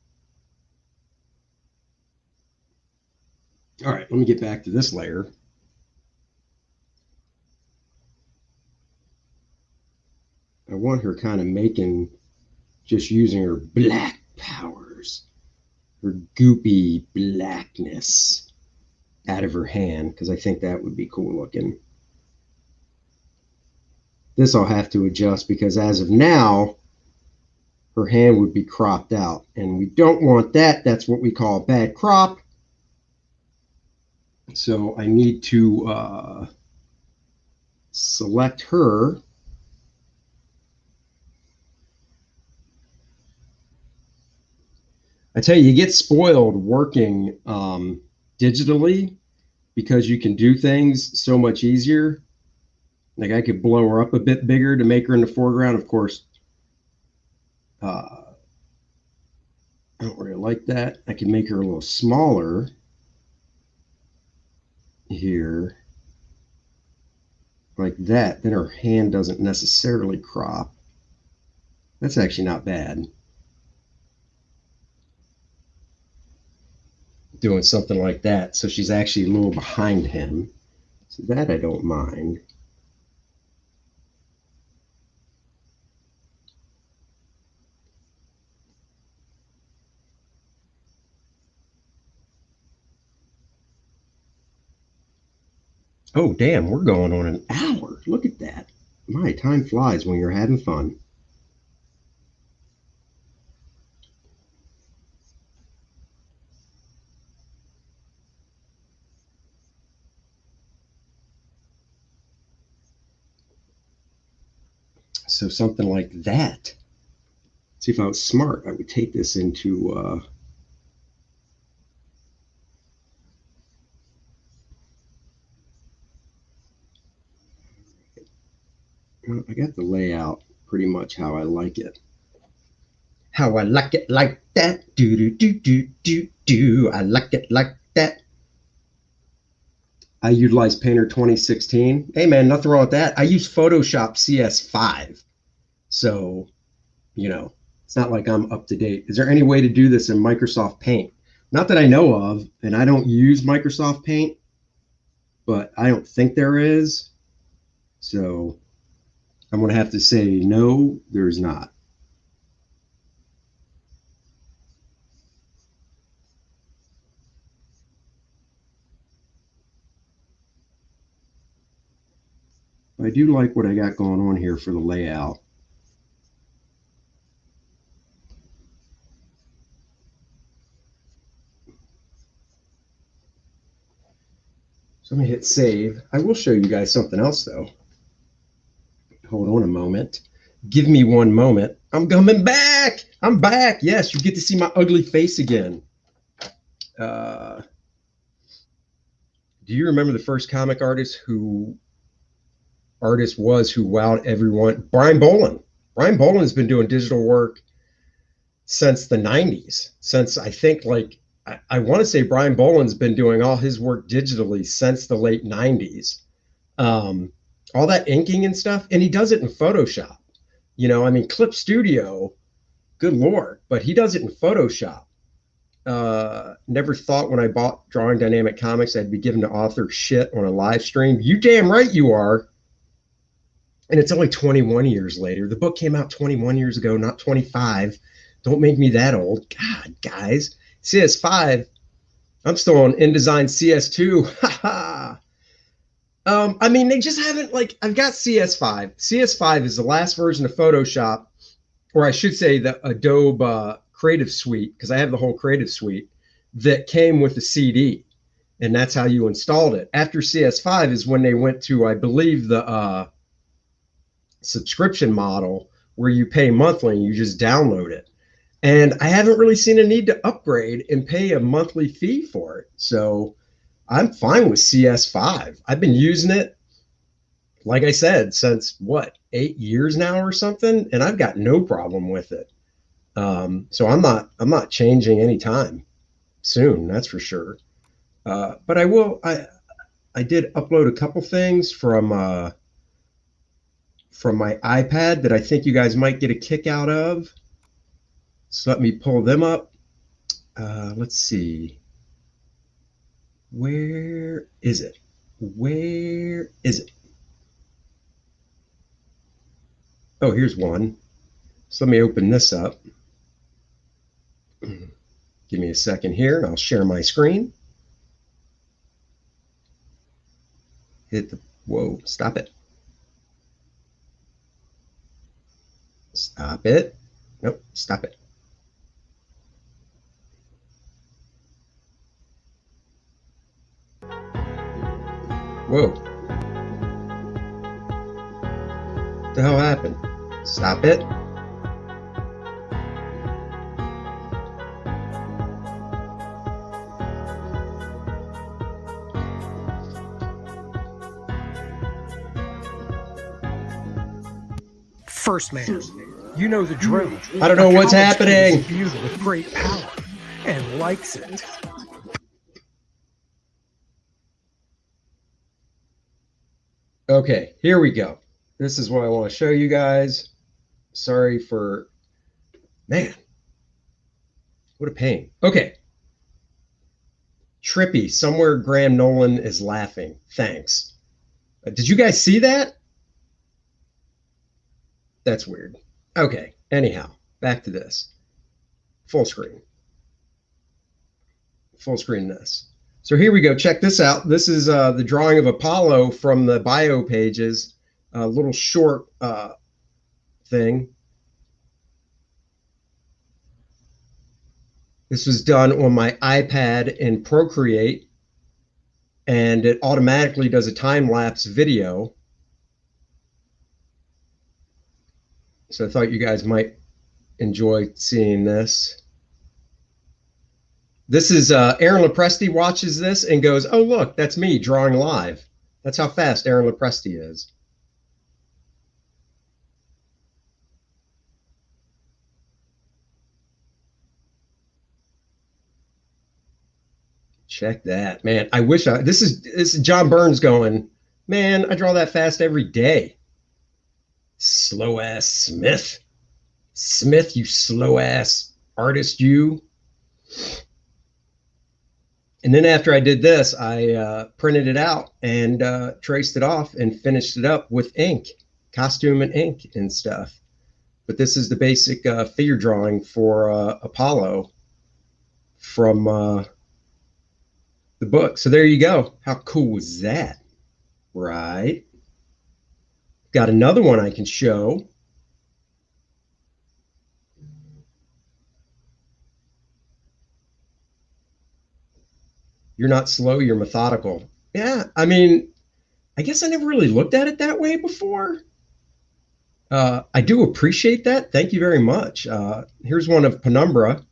All right, let me get back to this layer. I want her kind of making, just using her black powers, her goopy blackness out of her hand, because I think that would be cool looking. This I'll have to adjust because as of now, her hand would be cropped out. And we don't want that. That's what we call a bad crop. So I need to select her. I tell you get spoiled working digitally because you can do things so much easier. Like I could blow her up a bit bigger to make her in the foreground. Of course, I don't really like that. I can make her a little smaller here, like that. Then her hand doesn't necessarily crop. That's actually not bad. Doing something like that. So she's actually a little behind him. So that I don't mind. Oh, damn, we're going on an hour. Look at that. My, time flies when you're having fun. So something like that. See, if I was smart, I would take this into I got the layout pretty much how I like it. How I like it like that. Do do do do do do. I like it like that. I utilize Painter 2016. Hey man, nothing wrong with that. I use Photoshop CS5. So, you know, it's not like I'm up to date. Is there any way to do this in Microsoft Paint? Not that I know of, and I don't use Microsoft Paint, but I don't think there is. So I'm going to have to say no, there's not. I do like what I got going on here for the layout. So I'm going to hit save. I will show you guys something else though. Hold on a moment. Give me one moment. I'm coming back. I'm back. Yes, you get to see my ugly face again. Uh, do you remember the first comic artist was who wowed everyone? Brian Bolland. Brian Bolland's been doing digital work since the 90s. Since I think like I want to say Brian Bolland's been doing all his work digitally since the late 90s. Um, all that inking and stuff, and he does it in Photoshop. You know, I mean, Clip Studio, good lord, but he does it in Photoshop. Never thought when I bought Drawing Dynamic Comics I'd be giving the author shit on a live stream. You damn right you are. And it's only 21 years later. The book came out 21 years ago, not 25. Don't make me that old. God, guys. CS5, I'm still on InDesign CS2. Haha. I mean, they just haven't, like, I've got CS5. CS5 is the last version of Photoshop, or I should say the Adobe Creative Suite, because I have the whole Creative Suite that came with the CD, and that's how you installed it. After CS5 is when they went to, I believe, the subscription model where you pay monthly and you just download it. And I haven't really seen a need to upgrade and pay a monthly fee for it. So I'm fine with CS5. I've been using it, like I said, since what, 8 years now or something, and I've got no problem with it. So I'm not changing anytime soon, that's for sure. But I will. I did upload a couple things from my iPad that I think you guys might get a kick out of. So let me pull them up. Let's see. Where is it? Where is it? Oh, here's one. So let me open this up. Give me a second here and I'll share my screen. Hit the, whoa, stop it. Stop it. Nope, stop it. Whoa. What the hell happened? Stop it. First Man, you know the drill. I don't know what's happening. Viewed with great power and likes it. Okay, here we go. This is what I want to show you guys. Sorry for, man, what a pain. Okay. Trippy, somewhere Graham Nolan is laughing. Thanks. Did you guys see that? That's weird. Okay, anyhow, back to this. Full screen. Full screen this. So here we go. Check this out. This is the drawing of Apollo from the bio pages. A little short thing. This was done on my iPad in Procreate, and it automatically does a time-lapse video. So I thought you guys might enjoy seeing this. This is Aaron Lopresti watches this and goes, oh, look, that's me drawing live. That's how fast Aaron Lopresti is. Check that, man. I wish this is John Burns going, man, I draw that fast every day. Slow ass Smith. Smith, you slow ass artist, you. And then after I did this, I printed it out and traced it off and finished it up with ink, costume and ink and stuff. But this is the basic figure drawing for Apollo from the book. So there you go. How cool was that? Right. Got another one I can show. You're not slow, you're methodical. Yeah, I mean, I guess I never really looked at it that way before. I do appreciate that. Thank you very much. Here's one of Penumbra.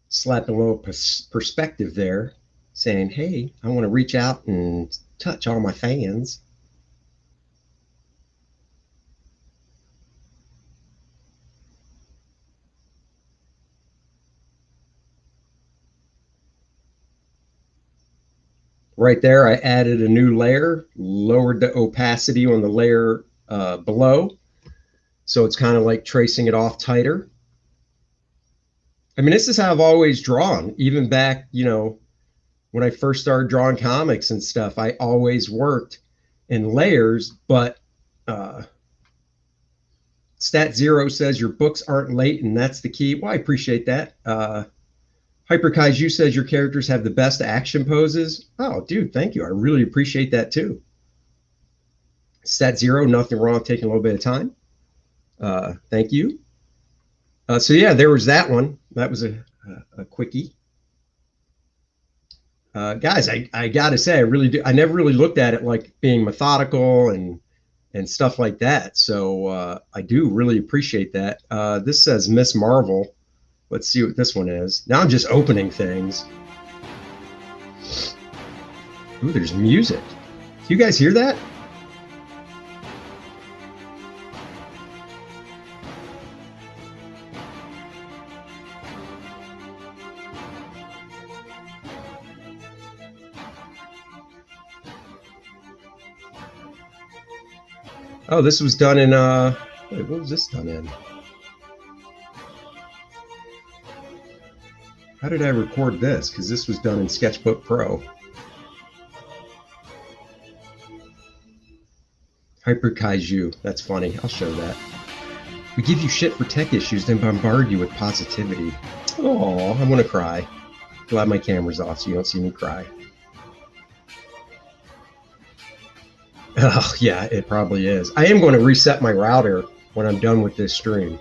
Slap a little perspective there, saying, hey, I want to reach out and touch all my fans. Right there, I added a new layer, lowered the opacity on the layer below. So it's kind of like tracing it off tighter. I mean, this is how I've always drawn, even back, you know, when I first started drawing comics and stuff. I always worked in layers, but Stat Zero says your books aren't late, and that's the key. Well, I appreciate that. Hyper Kaiju says your characters have the best action poses. Oh, dude, thank you. I really appreciate that too. Stat Zero, nothing wrong with taking a little bit of time. Thank you. So yeah, there was that one. That was a quickie. Guys, I gotta say, I never really looked at it like being methodical and stuff like that. So I do really appreciate that. This says Miss Marvel. Let's see what this one is. Now I'm just opening things. Ooh, there's music. Do you guys hear that? Oh, this was done in, wait, what was this done in? How did I record this? Because this was done in Sketchbook Pro. Hyper Kaiju. That's funny. I'll show that. We give you shit for tech issues, then bombard you with positivity. Oh, I want to cry. Glad my camera's off so you don't see me cry. Oh, yeah, it probably is. I am going to reset my router when I'm done with this stream.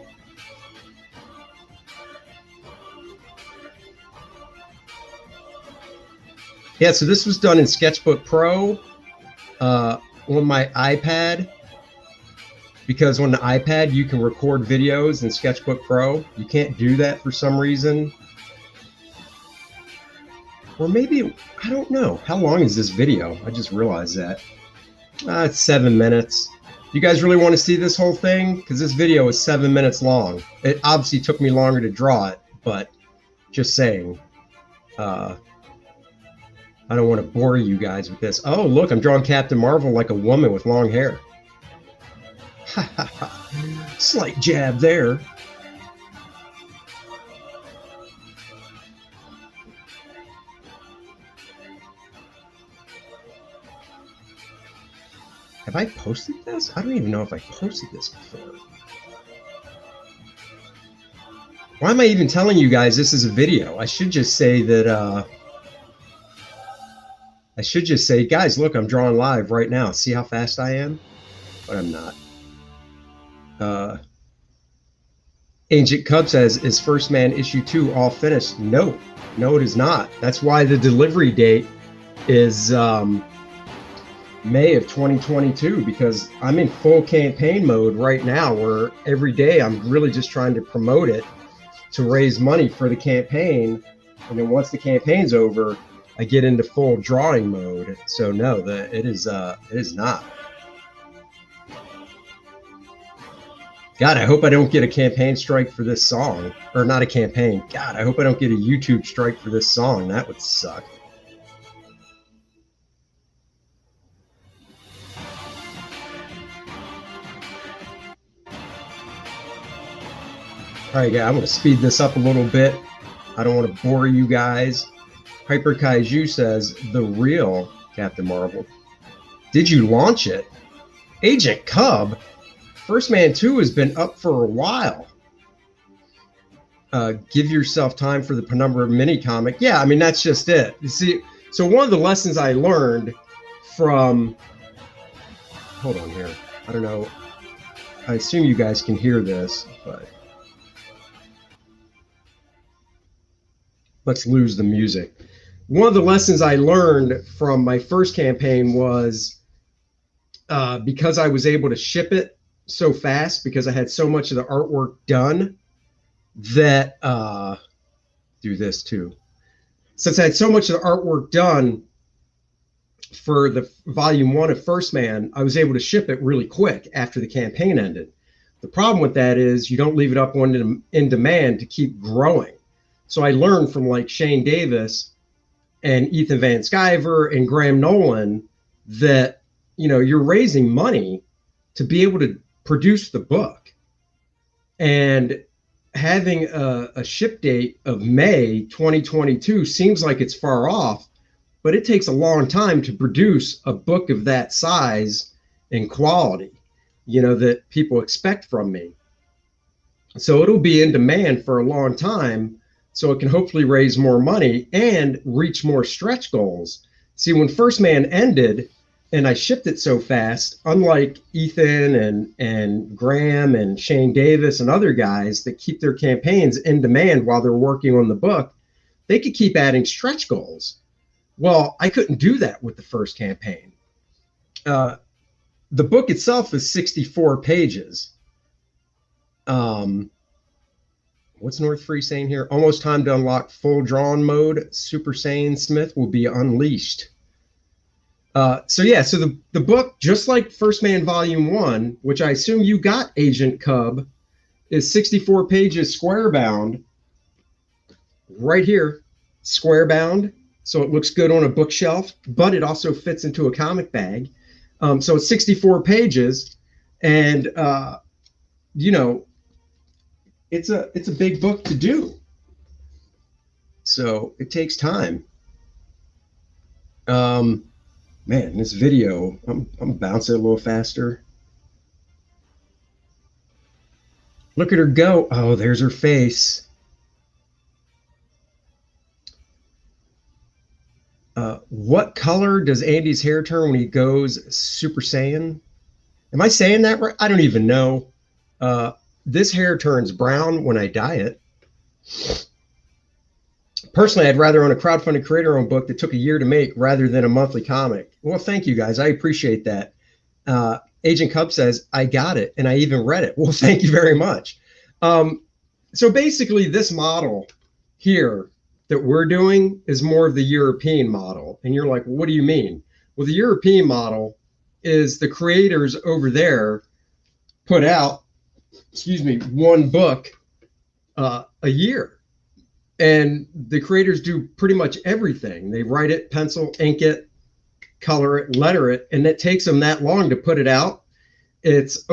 Yeah, so this was done in Sketchbook Pro on my iPad, because on the iPad you can record videos in Sketchbook Pro. You can't do that for some reason. Or maybe, I don't know. How long is this video? I just realized that. It's 7 minutes. You guys really want to see this whole thing? Because this video is 7 minutes long. It obviously took me longer to draw it, but just saying. I don't want to bore you guys with this. Oh, look, I'm drawing Captain Marvel like a woman with long hair. Ha ha ha. Slight jab there. Have I posted this? I don't even know if I posted this before. Why am I even telling you guys this is a video? I should just say that, I should just say, guys, look, I'm drawing live right now. See how fast I am? But I'm not. Ancient Cub says, is 1stMAN issue 2 all finished? No, it is not. That's why the delivery date is May of 2022, because I'm in full campaign mode right now, where every day I'm really just trying to promote it to raise money for the campaign. And then once the campaign's over, I get into full drawing mode. So no, it is not. God, I hope I don't get a campaign strike for this song. Or not a campaign. God, I hope I don't get a YouTube strike for this song. That would suck. All right, yeah, I'm going to speed this up a little bit. I don't want to bore you guys. Hyper Kaiju says, the real Captain Marvel. Did you launch it? Agent Cub? 1stMAN 2 has been up for a while. Give yourself time for the penumbra mini comic. Yeah, I mean, that's just it. You see, so one of the lessons I learned from... Hold on here. I don't know. I assume you guys can hear this, but... Let's lose the music. One of the lessons I learned from my first campaign was because I was able to ship it so fast, because I had so much of the artwork done, that do this too. Since I had so much of the artwork done for the volume 1 of 1stMAN, I was able to ship it really quick after the campaign ended. The problem with that is you don't leave it up on in demand to keep growing. So I learned from like Shane Davis and Ethan Van Sciver and Graham Nolan that, you know, you're raising money to be able to produce the book. And having a ship date of May 2022 seems like it's far off, but it takes a long time to produce a book of that size and quality, you know, that people expect from me. So it'll be in demand for a long time, so it can hopefully raise more money and reach more stretch goals. See, when 1stMAN ended and I shipped it so fast, unlike Ethan and Graham and Shane Davis and other guys that keep their campaigns in demand while they're working on the book, they could keep adding stretch goals. Well, I couldn't do that with the first campaign. The book itself is 64 pages. What's North Free saying here? Almost time to unlock full drawn mode. Super Saiyan Smith will be unleashed. So the book, just like 1stMAN Volume 1, which I assume you got, Agent Cub, is 64 pages square bound. Right here, square bound. So it looks good on a bookshelf, but it also fits into a comic bag. So it's 64 pages. And you know, it's a big book to do. So it takes time. Man, this video, I'm bouncing a little faster. Look at her go. Oh, there's her face. What color does Andy's hair turn when he goes Super Saiyan? Am I saying that right? I don't even know. This hair turns brown when I dye it. Personally, I'd rather own a crowdfunded creator-owned book that took a year to make rather than a monthly comic. Well, thank you, guys. I appreciate that. Agent Cub says, I got it, and I even read it. Well, thank you very much. So basically, this model here that we're doing is more of the European model. And you're like, well, what do you mean? Well, the European model is the creators over there put out, one book a year. And the creators do pretty much everything. They write it, pencil, ink it, color it, letter it, and it takes them that long to put it out. It's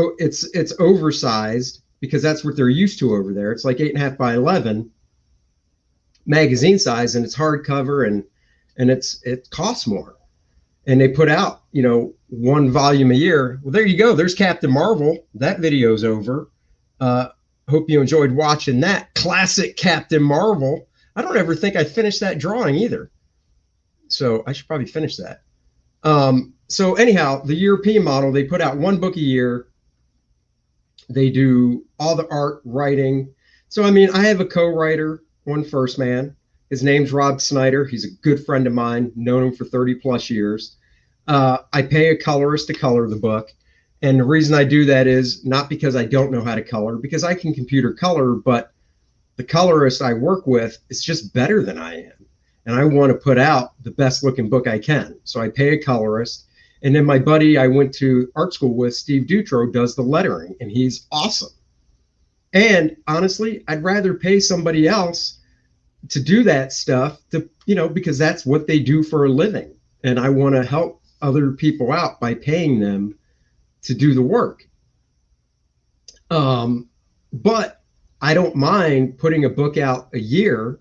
oversized because that's what they're used to over there. It's like 8.5 by 11 magazine size, and it's hardcover, and it costs more. And they put out, one volume a year. Well, there you go. There's Captain Marvel. That video's over. Hope you enjoyed watching that classic Captain Marvel. I don't ever think I finished that drawing either. So I should probably finish that. So anyhow, the European model, they put out one book a year. They do all the art, writing. So, I have a co-writer on 1stMAN. His name's Rob Snyder. He's a good friend of mine, known him for 30 plus years. I pay a colorist to color the book. And the reason I do that is not because I don't know how to color, because I can computer color, but the colorist I work with is just better than I am. And I want to put out the best looking book I can. So I pay a colorist. And then my buddy I went to art school with, Steve Dutro, does the lettering, and he's awesome. And honestly, I'd rather pay somebody else to do that stuff because that's what they do for a living. And I want to help other people out by paying them to do the work. But I don't mind putting a book out a year,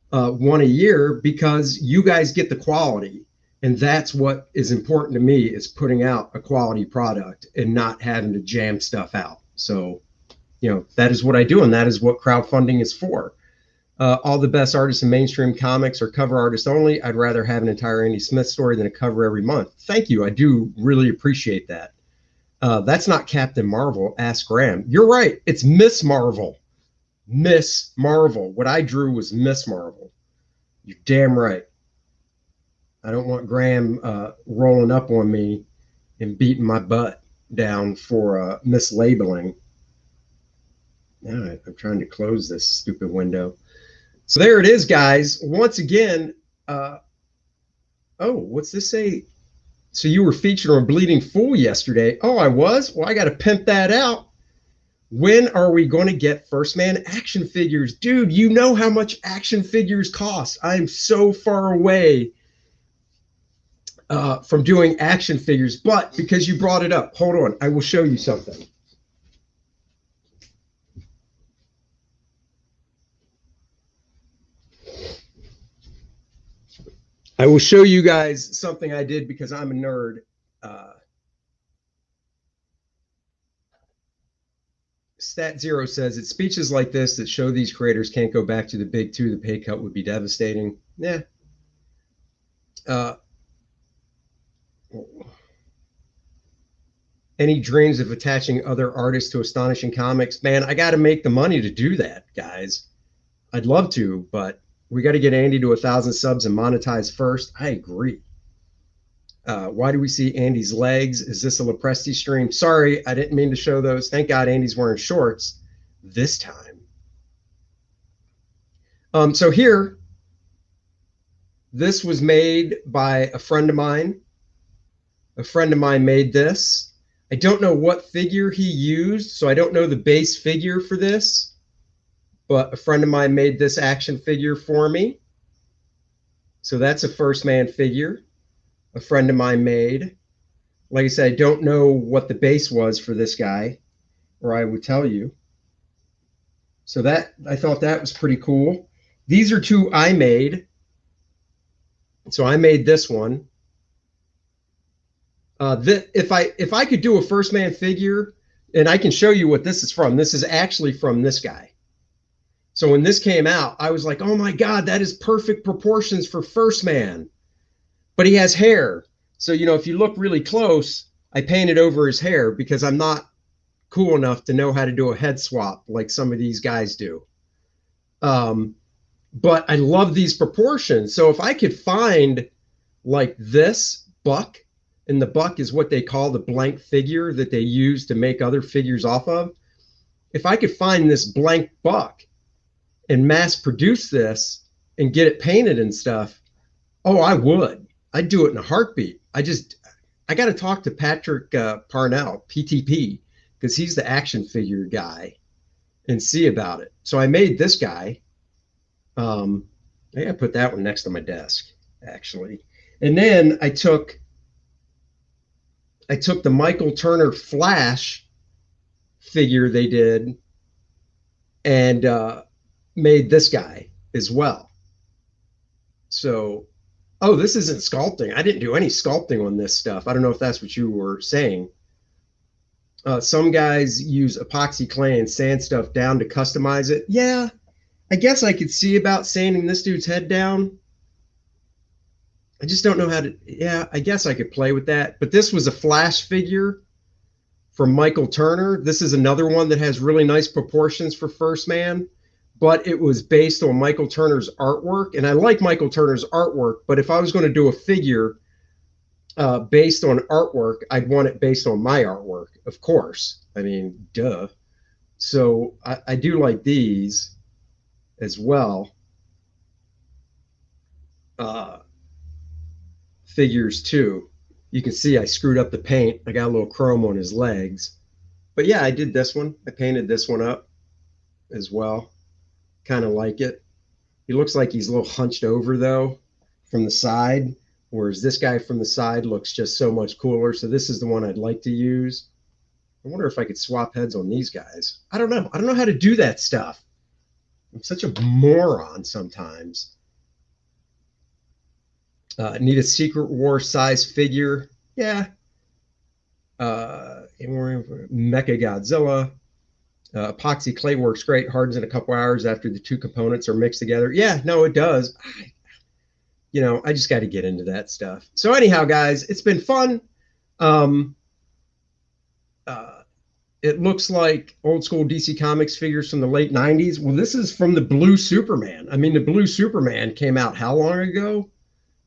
one a year, because you guys get the quality. And that's what is important to me, is putting out a quality product and not having to jam stuff out. So, that is what I do. And that is what crowdfunding is for. All the best artists in mainstream comics are cover artists only. I'd rather have an entire Andy Smith story than a cover every month. Thank you. I do really appreciate that. That's not Captain Marvel. Ask Graham. You're right. It's Miss Marvel. Miss Marvel. What I drew was Miss Marvel. You're damn right. I don't want Graham rolling up on me and beating my butt down for mislabeling. All right, I'm trying to close this stupid window. So there it is, guys. Once again, what's this say? So you were featured on Bleeding Fool yesterday. Oh, I was? Well, I got to pimp that out. When are we going to get 1stMAN action figures? Dude, you know how much action figures cost. I'm so far away from doing action figures. But because you brought it up, hold on. I will show you something. I will show you guys something I did because I'm a nerd. Stat Zero says, it's speeches like this that show these creators can't go back to the big two. The pay cut would be devastating. Yeah. Any dreams of attaching other artists to Astonishing Comics? Man, I got to make the money to do that, guys. I'd love to, but we got to get Andy to 1,000 subs and monetize first. I agree. Why do we see Andy's legs? Is this a Lopresti stream? Sorry, I didn't mean to show those. Thank God Andy's wearing shorts this time. So here, this was made by a friend of mine. A friend of mine made this. I don't know what figure he used, so I don't know the base figure for this. But a friend of mine made this action figure for me. So that's a 1stMAN figure a friend of mine made. Like I said, I don't know what the base was for this guy, or I would tell you. So that I thought that was pretty cool. These are two I made. So I made this one. If I could do a First Man figure, and I can show you what this is from. This is actually from this guy. So when this came out, I was like, oh my God, that is perfect proportions for First Man. But he has hair. So, you know, if you look really close, I painted over his hair because I'm not cool enough to know how to do a head swap like some of these guys do. But I love these proportions. So if I could find like this buck, and the buck is what they call the blank figure that they use to make other figures off of. If I could find this blank buck and mass produce this and get it painted and stuff, oh, I would. I'd do it in a heartbeat. I got to talk to Patrick Parnell, PTP, because he's the action figure guy, and see about it. So I made this guy. I gotta put that one next to my desk, actually. And then I took the Michael Turner Flash figure they did and made this guy as well. So, oh, this isn't sculpting. I didn't do any sculpting on this stuff. I don't know if that's what you were saying. Some guys use epoxy clay and sand stuff down to customize it. Yeah, I guess I could see about sanding this dude's head down. I just don't know how to. Yeah, I guess I could play with that. But this was a Flash figure from Michael Turner. This is another one that has really nice proportions for First Man, but it was based on Michael Turner's artwork. And I like Michael Turner's artwork, but if I was going to do a figure based on artwork, I'd want it based on my artwork, of course. I mean, duh. So I do like these as well. Figures too. You can see I screwed up the paint. I got a little chrome on his legs. But yeah, I did this one. I painted this one up as well. Kind of like it. He looks like he's a little hunched over though from the side, whereas this guy from the side looks just so much cooler. So this is the one I'd like to use. I wonder if I could swap heads on these guys. I don't know. I don't know how to do that stuff. I'm such a moron sometimes. Need a Secret War size figure. Yeah. Mecha Godzilla. Epoxy clay works great. Hardens in a couple hours after the two components are mixed together. Yeah, no, it does. I just got to get into that stuff. So anyhow, guys, it's been fun. It looks like old school DC Comics figures from the late 90s. Well, this is from the Blue Superman. I mean, the Blue Superman came out how long ago?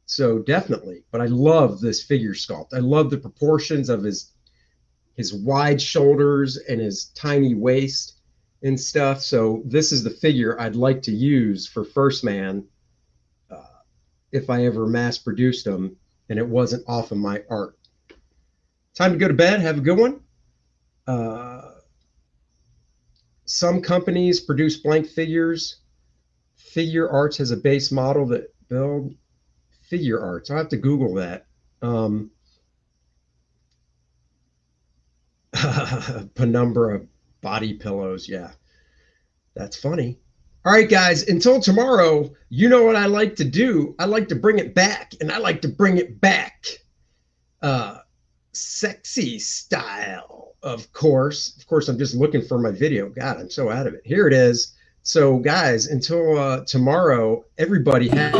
So definitely, but I love this figure sculpt. I love the proportions of his wide shoulders and his tiny waist and stuff. So this is the figure I'd like to use for First Man if I ever mass produced them and it wasn't off of my art. Time to go to bed. Have a good one. Some companies produce blank figures. Figure Arts has a base model that build Figure Arts. I'll have to Google that. Penumbra body pillows. Yeah, that's funny. All right, guys, until tomorrow, you know what I like to do. I like to bring it back, and I like to bring it back sexy style, of course. Of course, I'm just looking for my video. God, I'm so out of it. Here it is. So, guys, until tomorrow, everybody have